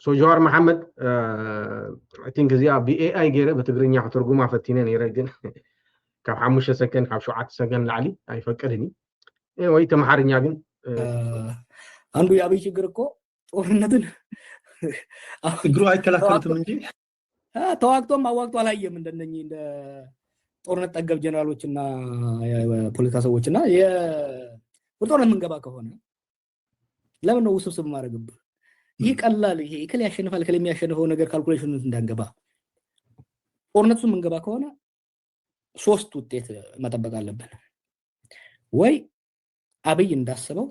ሶ ጃዋር መሐመድ አይ ቲንክ እዚኣ ብኤአይ ገይረ በትግርኛ ክትርጉማ ፈቲነ ነይረ ግን ካብ 5 ሰከንድ ካብ 7 ሰከንድ ላዕሊ ኣይፈቅድኒ ወይ ተማሓርኛ ግን አንዱ የአብይ ችግር እኮ ጦርነትን እግሩ አይከላከልም እንጂ ተዋግቶም አዋግቶ አላየም እንደነኚህ እንደ ጦርነት ጠገብ ጀነራሎችና የፖለቲካ ሰዎችና የጦርነት መንገባ ከሆነ ለምን ነው ውስብስብ ማድረግብህ ይህ ቀላል ይሄ እከለ ያሸንፋል እከለ የሚያሸንፈው ነገር ካልኩሌሽን እንዳንገባ ጦርነቱ መንገባ ከሆነ ሶስት ውጤት መጠበቅ አለብን ወይ አብይ እንዳሰበው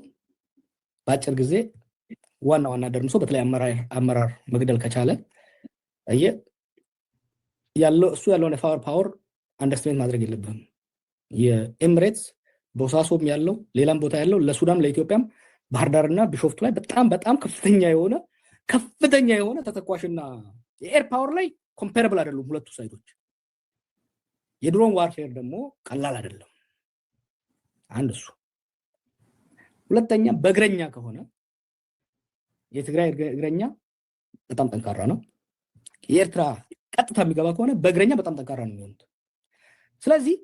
ባጭር ጊዜ ዋና ደርምሶ በተለይ አመራር መግደል ከቻለ ያለው እሱ ያለው ፓወር አንደርስታንድ ማድረግ የለብህም የኤምሬትስ ቦሳሶም ያለው ሌላም ቦታ ያለው ለሱዳን ለኢትዮጵያም ባህር ዳርና ቢሾፍቱ ላይ በጣም ከፍተኛ የሆነ ተተኳሽና የኤር ፓወር ላይ ኮምፓሬብል አይደሉም ሁለቱ ሳይቶች የድሮን ዋርፌር ደግሞ ቀላል አይደለም አንድ እሱ ሁለተኛ በእግረኛ ከሆነ የትግራይ እግረኛ በጣም ጠንካራ ነው የኤርትራ ቀጥታ የሚገባ ከሆነ በእግረኛ በጣም ጠንካራ ነው የሚሆኑት ስለዚህ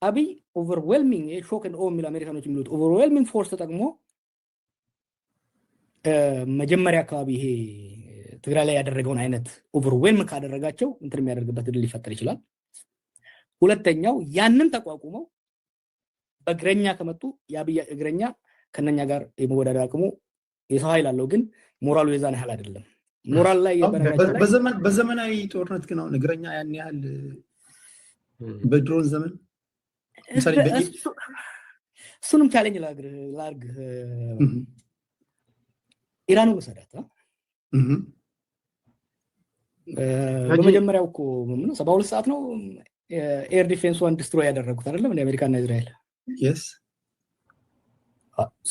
አብይ ኦቨርዌልሚንግ ሾክ ኤንድ ኦ ሚል አሜሪካኖች የሚሉት ኦቨርዌልሚንግ ፎርስ ተጠቅሞ መጀመሪያ አካባቢ ይሄ ትግራይ ላይ ያደረገውን አይነት ኦቨርዌልም ካደረጋቸው እንትን የሚያደርግበት እድል ሊፈጠር ይችላል። ሁለተኛው ያንን ተቋቁመው በእግረኛ ከመጡ የአብይ እግረኛ ከነኛ ጋር የመወዳደር አቅሙ የሰው ኃይል አለው፣ ግን ሞራሉ የዛን ያህል አይደለም። ሞራል ላይ በዘመናዊ ጦርነት ግን አሁን እግረኛ ያን ያህል በድሮን ዘመን እሱንም ቻሌንጅ ላርግ ኢራን ወሰዳት በመጀመሪያው እኮ 72 ሰዓት ነው ኤር ዲፌንስዋን ዲስትሮይ ያደረጉት አይደለም እንደ አሜሪካና እስራኤል። yes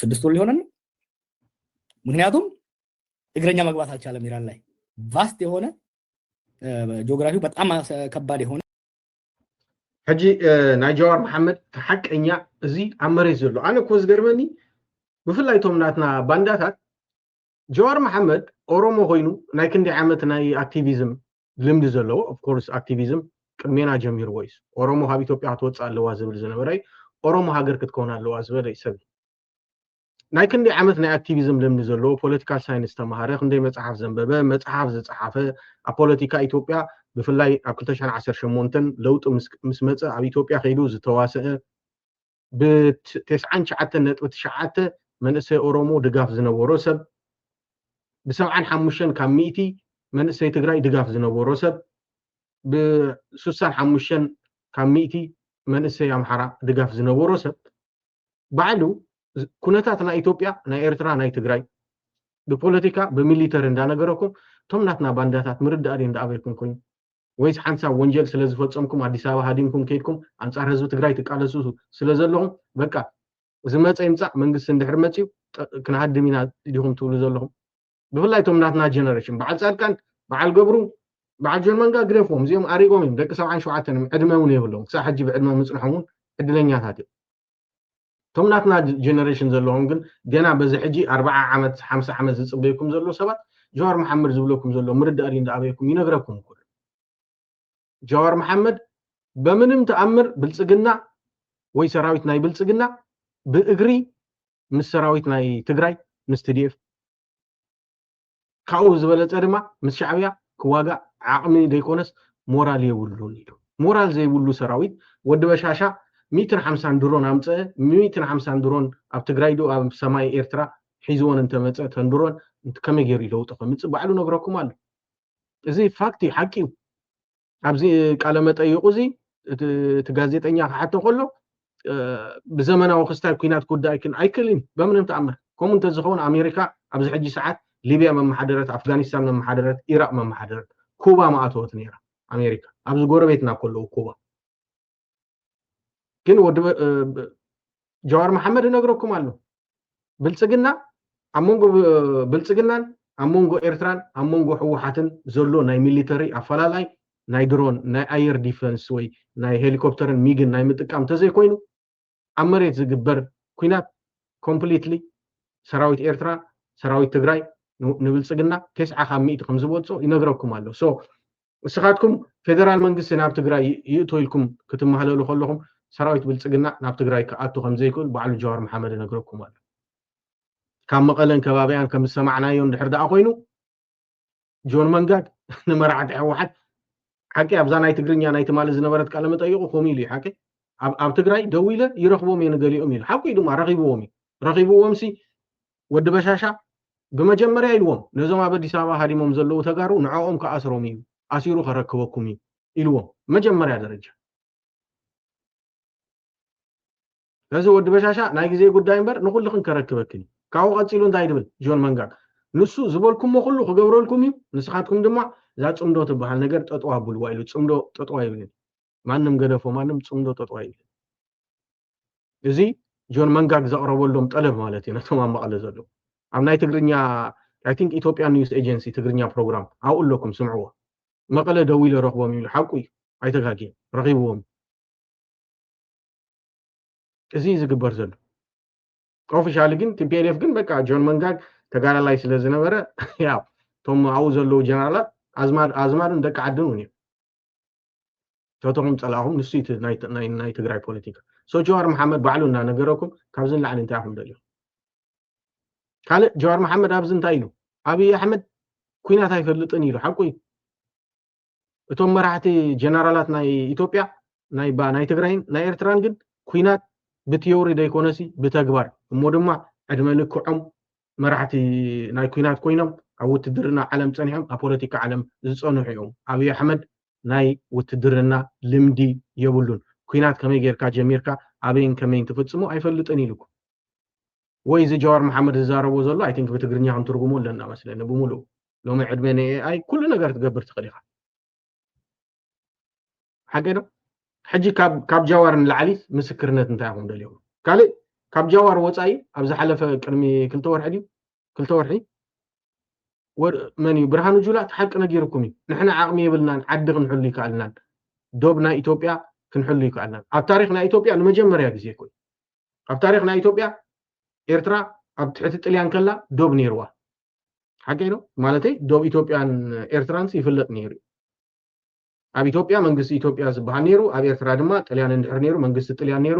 6 ወር ሊሆን ነው። ምክንያቱም እግረኛ መግባት አልቻለም ኢራን ላይ ቫስት የሆነ ጂኦግራፊው በጣም ከባድ የሆነ ሕጂ ናይ ጀዋር መሐመድ ተሐቀኛ እዚ ኣብ መሬት ዘሎ ኣነ እኮ ዝገርመኒ ብፍላይ ቶም ናትና ባንዳታት ጀዋር መሐመድ ኦሮሞ ኮይኑ ናይ ክንዲ ዓመት ናይ አክቲቪዝም ልምዲ ዘለዎ ኦፍ ኮርስ አክቲቪዝም ቅድሜና ጀሚሩ ወይስ ኦሮሞ ካብ ኢትዮጵያ ክትወፅእ ኣለዋ ዝብል ዝነበረ ኦሮሞ ሃገር ክትከውን ኣለዋ ዝበለ ሰብ ናይ ክንዲ ዓመት ናይ አክቲቪዝም ልምዲ ዘለዎ ፖለቲካል ሳይንስ ተማሃረ ክንደይ መጽሓፍ ዘንበበ መጽሓፍ ዝጸሓፈ ኣብ ፖለቲካ ኢትዮጵያ ብፍላይ ኣብ 2018 ለውጥ ምስ መጽ ኣብ ኢትዮጵያ ከይዱ ዝተዋሰአ ብ99.9 መንእሰይ ኦሮሞ ድጋፍ ዝነበሮ ሰብ ብ75 ካብ 100 መንእሰይ ትግራይ ድጋፍ ዝነበሮ ሰብ ብ65 ካብ 100 መንእሰይ ኣምሓራ ድጋፍ ዝነበሮ ሰብ ባዕሉ ኩነታት ናይ ኢትዮጵያ ናይ ኤርትራ ናይ ትግራይ ብፖለቲካ ብሚሊተሪ እንዳነገረኩም ቶም ናትና ባንዳታት ምርዳእሪ እንዳኣበይኩም ኮይኑ ወይስ ሓንሳብ ወንጀል ስለ ዝፈጸምኩም አዲስ አበባ ሃዲምኩም ከይድኩም አንጻር ህዝቢ ትግራይ ተቃለሱ ስለ ዘለኹም በቃ ዝመፀ ይምጻእ መንግስት እንድሕር መጽዩ ክናሃድም ኢና ዲኹም ትብሉ ዘለኹም ብፍላይ ቶም ናትና ጀነሬሽን በዓል ጻድቃን በዓል ገብሩ በዓል ጀርመንጋ ግረፎም እዚኦም ኣሪቆም እዮም ደቂ 77 ዕድመ እውን የብሎም ክሳብ ሕጂ ብዕድመ ምጽንሖም ዕድለኛታት እዮም ቶም ናትና ጀነሬሽን ዘለኹም ግን ገና በዚ ሕጂ 40 ዓመት 50 ዓመት ዝጽበይኩም ዘሎ ሰባት ጀዋር መሐመድ ዝብለኩም ዘሎ ምርዳእሪ እንዳኣበይኩም ይነግረኩም ኩሉ ጀዋር መሐመድ በምንም ተአምር ብልጽግና ወይ ሰራዊት ናይ ብልጽግና ብእግሪ ምስ ሰራዊት ናይ ትግራይ ምስ TDF ካው ዝበለጸ ድማ ምስ ሻዕብያ ክዋጋ ዓቅሚ ደይኮነስ ሞራል የብሉን ኢሉ ሞራል ዘይብሉ ሰራዊት ወዲ በሻሻ 150 ድሮን አምፀ 150 ድሮን ኣብ ትግራይ ዶ ኣብ ሰማይ ኤርትራ ሒዝዎን እንተመጸ ተንድሮን ከመይ ገይሩ ይለውጥ ከምጽ ባዕሉ ነግረኩም አለ እዚ ፋክቲ ሓቂ ኣብዚ ቃለ መጠይቁ እዚ ጋዜጠኛ ክሓቶ ከሎ ብዘመናዊ ክስታይ ኩናት ጉዳይ ክን ኣይክልን በምንም ተኣምር ከምኡ እንተዝኸውን ኣሜሪካ ኣብዚ ሕጂ ሰዓት ሊብያ መማሓደረት ኣፍጋኒስታን መማሓደረት ኢራቅ መማሓደረት ኩባ ማኣተወት ነይራ ኣሜሪካ ኣብዚ ጎረቤትና ከለዉ ኩባ ግን ወዲ ጀዋር መሐመድ ነግረኩም ኣሎ ብልጽግና ኣብ መንጎ ብልጽግናን ኣብ መንጎ ኤርትራን ኣብ መንጎ ሕወሓትን ዘሎ ናይ ሚሊተሪ ኣፈላላይ ናይ ድሮን ናይ አየር ዲፌንስ ወይ ናይ ሄሊኮፕተርን ሚግን ናይ ምጥቃም ተዘይ ኮይኑ ኣብ መሬት ዝግበር ኩናት ኮምፕሊትሊ ሰራዊት ኤርትራ ሰራዊት ትግራይ ንብልጽግና 9 ካብ 100 ከም ዝወጾ ይነግረኩም ኣሎ ሶ እስኻትኩም ፌደራል መንግስቲ ናብ ትግራይ ይእቶ ኢልኩም ክትመሃለሉ ከለኹም ሰራዊት ብልጽግና ናብ ትግራይ ከኣቱ ከም ዘይክእል ባዕሉ ጀዋር መሐመድ ይነግረኩም ኣሎ ካብ መቐለን ከባቢያን ከም ሰማዕናዮ እንድሕር ደኣ ኮይኑ ጆን መንጋግ ንመራዓት ሕወሓት ሓቂ ኣብዛ ናይ ትግርኛ ናይ ትማል ዝነበረት ቃለ መጠይቁ ኮም ኢሉ ሓቂ ኣብ ትግራይ ደው ኢለ ይረኽቦም የንገሊኦም ኢሉ ሓቂ ድማ ረኺብዎም ሲ ወዲ በሻሻ በመጀመሪያ ኢልዎም ነዞም ኣብ አዲስ አበባ ሃዲሞም ዘለው ተጋሩ ንዓኦም ከኣስሮም እዩ ኣሲሩ ከረክበኩም እዩ ኢልዎም መጀመሪያ ደረጃ ለዚ ወዲ በሻሻ ናይ ግዜ ጉዳይ እምበር ንኹልኽን ከረክበክን ካብኡ ቀፂሉ እንታይ ድብል ጆን መንጋግ ንሱ ዝበልኩሞ ኩሉ ክገብረልኩም እዩ ንስኻትኩም ድማ ዛ ጽምዶ ትበሃል ነገር ጠጥዋ ብልዋ ኢሉ ጽምዶ ጠጥዋ ይብል ማንም ገደፎ ማንም ጽምዶ ጠጥዋ ይብል እዚ ጆን መንጋግ ዘቅረበሎም ጠለብ ማለት እዩ ነቶም መቀለ ዘሎ ኣብ ናይ ትግርኛ አይ ቲንክ ኢትዮጵያ ኒውስ ኤጀንሲ ትግርኛ ፕሮግራም ኣውለኩም ስምዕዎ መቀለ ደው ኢሉ ረኽቦም ይብል ሓቁ ኣይተጋጊ ረኺብዎም እዚ ዝግበር ዘሎ ኦፊሻሊ ግን TPLF ግን በቃ ጆን መንጋግ ተጋዳላይ ስለ ዝነበረ ያው ቶም ኣው ዘለው ጀነራላት ኣዝማድን ደቂ ዓድን እውን እዮም ቶቶም ፀላኹም ንሱይት ናይ ትግራይ ፖለቲካ ሶ ጀዋር መሐመድ ባዕሉ እናነገረኩም ካብዚ ንላዕሊ እንታይ ኣኹም ደልዩ قال جوار محمد ابز انت ايلو ابي احمد كوينات هيفلطن يلو حقوي اتوم مرحتي جنرالات ناي ايثيوبيا ناي تግራይን ناي ኤርትራን ግን ኩናት بتيوري دايكونسي بتكبر مودما ادمه لكعم مرحتي ناي ኩናት ኮይኖም ኣብ ውትድርና ዓለም ጸኒሖም ኣብ ፖለቲካ ዓለም ዝጸንሑ እዮም አብይ አሕመድ ናይ ውትድርና ልምዲ የብሉን ኩናት ከመይ ጌርካ ጀሚርካ አብይን ከመይ ትፈጽሙ አይፈልጥን ይልኩ ወይ ዚ ጀዋር መሐመድ ዝዛረቦ ዘሎ አይ ቲንክ በትግርኛ ከም ትርጉሙ ለና መስለኝ በሙሉ ሎሚ ዕድሜ አይ ኩሉ ነገር ትገብር ትኸዲኻ حقنا حجي كاب جوار العلي مسكرنت نتاعهم دليو قال كاب جوار وصاي ابز حلفه قرمي كلتا ورحي مني برهانو جولا حق نغيركم نحنا عقمي يبلنا نعدغ نحل يكالنا دوبنا ايثيوبيا كنحل يكالنا على تاريخنا ايثيوبيا المجمريا غزي كوي على تاريخنا ايثيوبيا ኤርትራ ኣብ ትሕቲ ጥልያን ከላ ዶብ ነይርዋ حقينو مالتي دوب ايثيوبيان ኤርትራን ይፍለጥ ነይሩ ኣብ ኢትዮጵያ መንግስት ኢትዮጵያ ዝባሃል ነይሩ ኣብ ኤርትራ ድማ ጥልያን እንድሕር ነይሩ መንግስት ጥልያን ነይሩ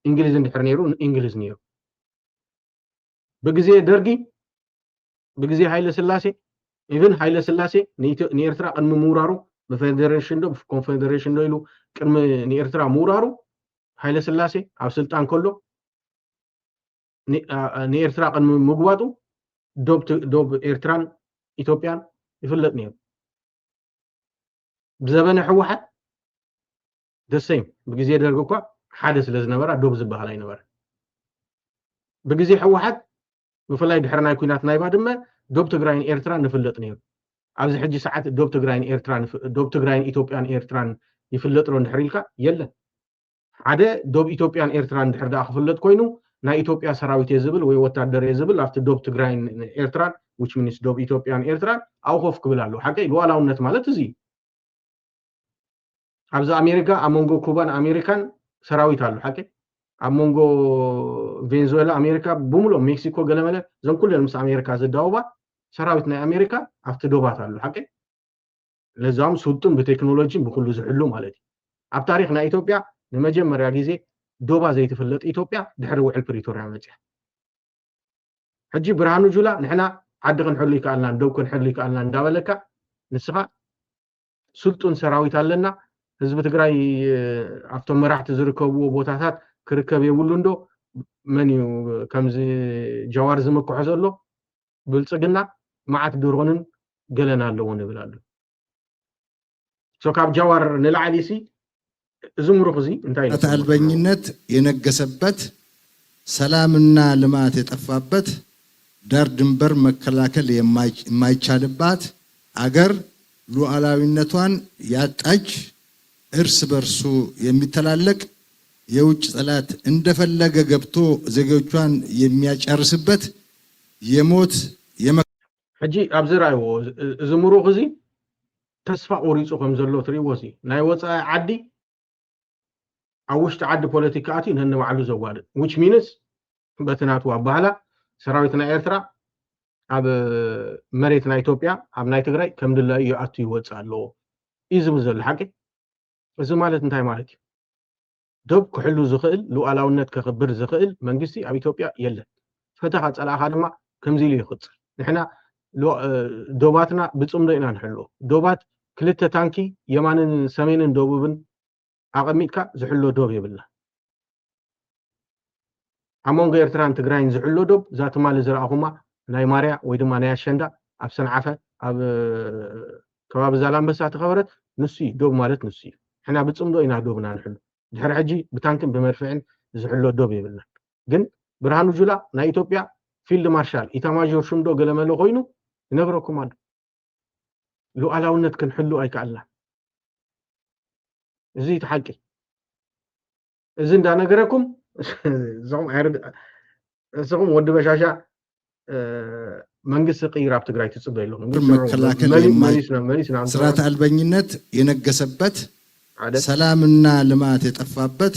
እንግሊዝ እንድሕር ነይሩ እንግሊዝ ነይሩ በጊዜ ደርጊ በጊዜ ኃይለ ስላሴ ኢቭን ኃይለ ስላሴ ንኤርትራ ቅድሚ ምውራሩ በፌደሬሽን ዶ ኮንፌደሬሽን ዶ ኢሉ ቅድሚ ንኤርትራ ምውራሩ ኃይለ ስላሴ ኣብ ስልጣን ከሎ ንኤርትራ ቅድሚ ምግባጡ ዶብ ኤርትራን ኢትዮጵያን ይፍለጥ ነይሩ بزبنه حوحت دسيم بغزي درغكو حادث لزنبره دوب زبخ لاي نبر بغزي حوحت بفلاي دحرنا كوينات نايبا دمه دوب تግራይን ኤርትራን نفلط نير ابز حجي ساعات دوب تግራይን ኤርትራን دوب تግራይን ኢትዮጵያን ኤርትራን يفلط رو نحريلكا يله عاده دوب ኢትዮጵያን ኤርትራን دحر دا خفلط كوينو نا ኢትዮጵያ ሰራዊት يزبل ወይ ወታደር يزبل after دوب تግራይን ኤርትራን which means دوب ኢትዮጵያን ኤርትራን አውሆፍ ክብላሉ حقي لولاውነት ማለት እዚ ابز امريكا امونغو كوبان امريكان سراويت አሉ حقي امونغو فنزويلا امريكا بوملو مكسيكو ገለመለ ዘን ኩለን ምስ አሜሪካ ዘዳውባ ሰራዊት ናይ አሜሪካ after ዶባት አሉ حقي ለዛም ሱልጡን በቴክኖሎጂ በኩሉ ዝሕሉ ማለት ኣብ ታሪክ ናይ ኢትዮጵያ ለመጀመሪያ ጊዜ ዶባ ዘይተፈለጥ ኢትዮጵያ ድሕሪ ውዕል ፕሪቶሪያ መጽ ሕጂ ብርሃኑ ጁላ ንሕና ዓድግን ሕሉ ይካልና ደውክን ሕሉ ይካልና እንዳበለካ ንስኻ ሱልጡን ሰራዊት አለና ህዝብ ትግራይ አፍቶ መራሕቲ ዝርከብዎ ቦታታት ክርከብ የብሉ እንዶ መንዩ ከምዚ ጀዋር ዝመክሖ ዘሎ ብልጽግና ማዓት ድሮንን ገለና ኣለዎ ንብላሉ ሶካብ ጀዋር ንላዓሊሲ ዝምሩኽ እዚ እንታይ ነው አልበኝነት የነገሰበት ሰላምና ልማት የጠፋበት ዳር ድንበር መከላከል የማይቻልባት አገር ሉዓላዊነቷን ያጣች እርስ በርሱ የሚተላለቅ የውጭ ጠላት እንደፈለገ ገብቶ ዜጎቿን የሚያጨርስበት የሞት ሕጂ ኣብዝራይዎ ዝምሩኽ እዚ ተስፋ ቆሪጹ ከም ዘሎ ትሪዎሲ ናይ ወፃኢ ዓዲ ኣብ ውሽጢ ዓዲ ፖለቲካ ኣቲ ነንባዕሉ ዘዋድድ which means በትናቱ ኣባህላ ሰራዊት ናይ ኤርትራ ኣብ መሬት ናይ ኢትዮጵያ ኣብ ናይ ትግራይ ከም ድላ እዩ ኣቱ ይወጽእ ኣለዎ እዩ ዝብል ዘሎ ሓቂ እዚ ማለት እንታይ ማለት እዩ ዶብ ክሕሉ ዝኽእል ሉዓላውነት ከኽብር ዝኽእል መንግስቲ ኣብ ኢትዮጵያ የለን ፈተኻ ጸላኻ ድማ ከምዚ ኢሉ ይኽጽል ንሕና ዶባትና ብጽምዶ ኢና ንሕሉ ዶባት ክልተ ታንኪ የማንን ሰሜንን ደቡብን ኣቐሚጥካ ዝሕሎ ዶብ የብልና ኣሞንጎ ኤርትራን ትግራይን ዝሕሎ ዶብ ዛትማሊ ዝረኣኹማ ናይ ማርያ ወይ ድማ ናይ ኣሸንዳ ኣብ ሰንዓፈ ኣብ ከባቢ ዛላምበሳ ተኸበረት ንሱ ዶብ ማለት ንሱ እሕና ብጽምዶ ኢና ዶብና ንሕሉ ድሕሪ ሕጂ ብታንክን ብመድፍዕን ዝሕሎ ዶብ የብልና ግን ብርሃኑ ጁላ ናይ ኢትዮጵያ ፊልድ ማርሻል ኢታማዦር ሹም ዶ ገለመለ ኮይኑ ይነግረኩም ኣሎ ሉዓላውነት ክንሕሉ ኣይከኣልና እዚ ተሓቂ እዚ እንዳነገረኩም እዞም ወዲ በሻሻ መንግስት ቀይራ ኣብ ትግራይ ትጽበይ ኣለኹ መከላከል ስርዓተ አልበኝነት የነገሰበት ሰላምና ልማት የጠፋበት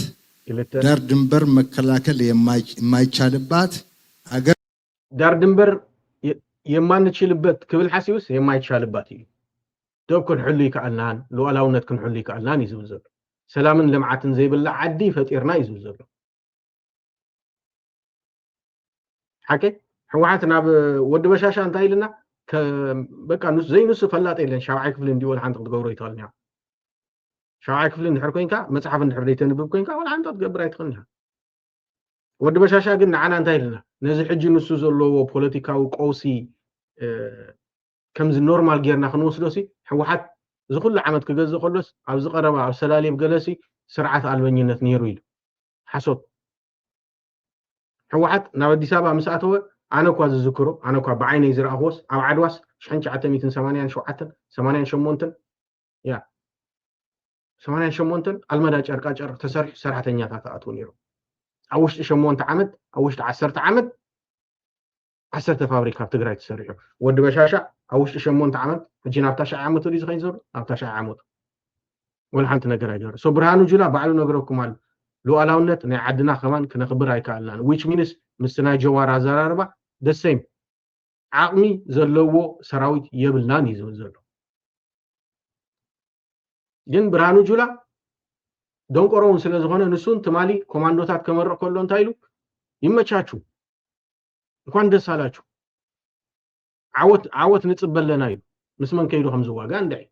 ዳር ድንበር መከላከል የማይቻልባት አገር ዳር ድንበር የማንችልበት ክብል ሓሲውስ የማይቻልባት እዩ ዶብ ክንሕሉ ይከኣልናን ሉዓላውነት ክንሕሉ ይከኣልናን እዩ ዝብል ዘሎ ሰላምን ልምዓትን ዘይብላ ዓዲ ፈጢርና እዩ ዝብል ዘሎ ሓቂ ሕወሓት ናብ ወዲ በሻሻ እንታይ ኢልና በቃ ንሱ ዘይንሱ ፈላጥ የለን ሻብዓይ ክፍሊ እንዲወል ሓንቲ ክትገብሮ ይትኽእል ኒኻ ሻብዓይ ክፍሊ እንድሕር ኮይንካ መፅሓፍ እንድሕር ዘይተንብብ ኮይንካ ወላ ሓንቲ ክትገብር ኣይትኽእል ኒኻ ወዲ በሻሻ ግን ንዓና እንታይ ኢልና ነዚ ሕጂ ንሱ ዘለዎ ፖለቲካዊ ቀውሲ ከምዚ ኖርማል ጌርና ክንወስዶሲ ሕወሓት ዝኩሉ ዓመት ክገዝእ ከሎስ ኣብ ዝቐረባ ኣብ ሰላሌብ ገለሲ ስርዓት ኣልበኝነት ነይሩ ኢሉ ሓሶት ሕወሓት ናብ ኣዲስ ኣበባ ምስ ኣተወ ኣነ እኳ ዝዝክሮ ኣነ እኳ ብዓይነይ ዝረኣኽዎስ ኣብ ዓድዋስ 1988 ያ 88 ኣልመዳ ጨርቃ ጨርቅ ተሰሪሑ ሰራሕተኛታት ኣትዉ ነይሩ ኣብ ውሽጢ 8 ዓመት ኣብ ውሽጢ 10 ዓመት 10 ፋብሪካ ኣብ ትግራይ ተሰሪሑ ወዲ በሻሻ ኣብ ውሽጢ 8 ዓመት ሕጂ ናብ ታሽዓ ዓመት ወዲኡ ዝኸይድ ዘሎ ኣብ ታሽዓ ዓመት ወላ ሓንቲ ነገር ኣይገበረ ሶ ብርሃኑ ጁላ ባዕሉ ነገረኩም ኣሎ ሉኣላውነት ናይ ዓድና ከማን ክነኽብር ኣይከኣልናን which means ምስ ናይ ጀዋር ኣዘራርባ the same ዓቕሚ ዘለዎ ሰራዊት የብልናን እዩ ዝብል ዘሎ ግን ብርሃኑ ጁላ ደንቆሮውን ስለ ዝኾነ ንሱን ትማሊ ኮማንዶታት ከመርቕ ከሎ እንታይ ኢሉ ይመቻችሁ እንኳን ደስ አላችሁ ዓወት ንፅበለና እዩ ምስ መን ከይዱ ከም ዝዋጋ እንታይ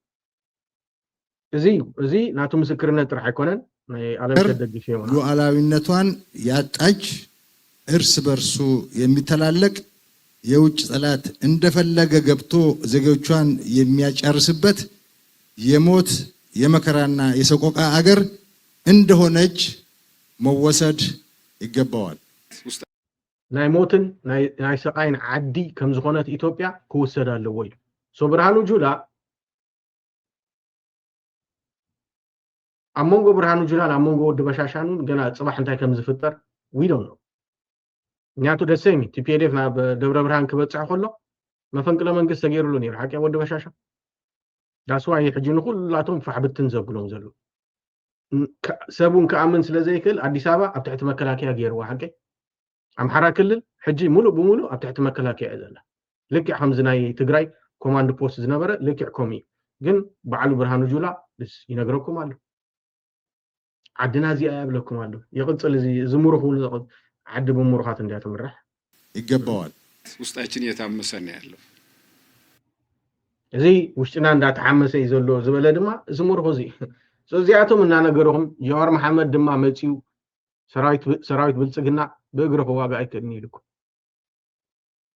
እዚ ናቱ ምስክርነት ጥራሕ አይኮነን ናይ ዓለም ተደግፍ ይሆናል ሉዓላዊነቷን ያጣች እርስ በርሱ የሚተላለቅ የውጭ ጠላት እንደፈለገ ገብቶ ዜጎቿን የሚያጨርስበት የሞት የመከራና የሰቆቃ አገር እንደሆነች መወሰድ ይገባዋል ናይ ሞትን ናይ ሰቃይን ዓዲ ከም ዝኾነት ኢትዮጵያ ክውሰድ ኣለዎ እዩ ሶ ብርሃኑ ጁላ ኣሞንጎ ብርሃኑ ጁላ ኣሞንጎ ወዲ በሻሻኑን ገና ጽባሕ እንታይ ከም ዝፍጠር we don't know ኛቱ ደሰሚ TPLF ናብ ደብረ ብርሃን ክበጽሕ ከሎ መፈንቅለ መንግስት ተገይሩሉ ነይሩ ሓቂ ወዲ በሻሻ ዳስዋይ ሕጂ ንኹላቶም ፋሕብትን ዘብሎም ዘሎ ሰቡን ከኣምን ስለዘይክል አዲስ አበባ ኣብ ትሕቲ መከላከያ ገይርዋ ሓቂ ኣምሓራ ክልል ሕጂ ሙሉእ ብሙሉእ ኣብ ትሕቲ መከላከያ ዘላ ልክዕ ከምዚ ናይ ትግራይ ኮማንድ ፖስት ዝነበረ ልክዕ ኮሚ ግን በዓሉ ብርሃኑ ጁላ ደስ ይነግረኩም ኣሎ ዓድና እዚኣ ያብለኩም ኣሎ ይቅጽል እዚ ዝምሩኹ ዓዲ ብሙሩኻት እንዲያተምራሕ ይገባዋል ውስጣችን የታመሰ ነው ያለው እዚ ውሽጥና እንዳተሐመሰ ይዘሎ ዝበለ ድማ ዝምሩኹ እዚ ስለዚያቶም እና ነገርኩም ጀዋር መሐመድ ድማ መጺው ሰራዊት ብልጽግና በእግረ ዋጋ አይከድኒ ይልኩም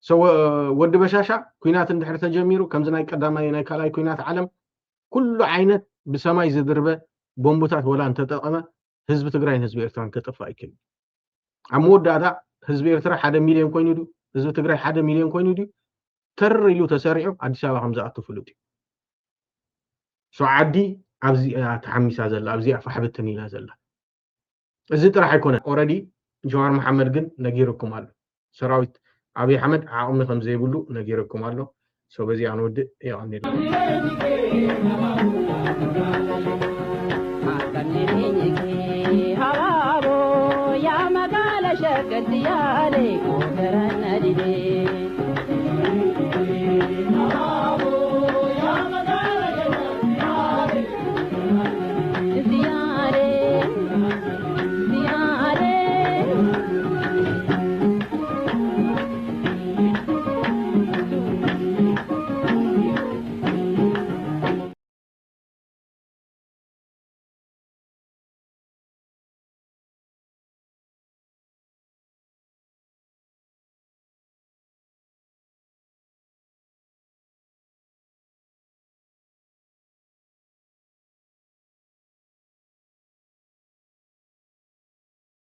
ሰው ወዲ በሻሻ ኩናት እንድሕር ተጀሚሩ ከምዚ ናይ ቀዳማይ ናይ ካልኣይ ኩናት ዓለም ኩሉ ዓይነት ብሰማይ ዝድርበ ቦምቦታት ወላ እንተጠቀመ ህዝብ ትግራይን ህዝብ ኤርትራን ከጠፋ አይከል ኣብ መወዳእታ ህዝብ ኤርትራ 1 ሚሊዮን ኮይኑ ዲ ህዝብ ትግራይ 1 ሚሊዮን ኮይኑ ዲ ተር ኢሉ ተሰሪዑ አዲስ አበባ ከምዛ አትፍሉጥ ሶ ዓዲ ኣብዚ ተሐሚሳ ዘላ ኣብዚ አፋሕብትን ኢላ ዘላ እዚ ጥራሕ አይኮነ ኦሬዲ ጀዋር መሐመድ ግን ነጊርኩም አሉ ሰራዊት አብይ አህመድ ዓቅሚ ከም ዘይብሉ ነጊርኩም አሉ ሶ በዚ አንወድ ያኔ ሀባቦ ያ መጋለ ሸቀጥ ያለ ኮተረነ ዲዴ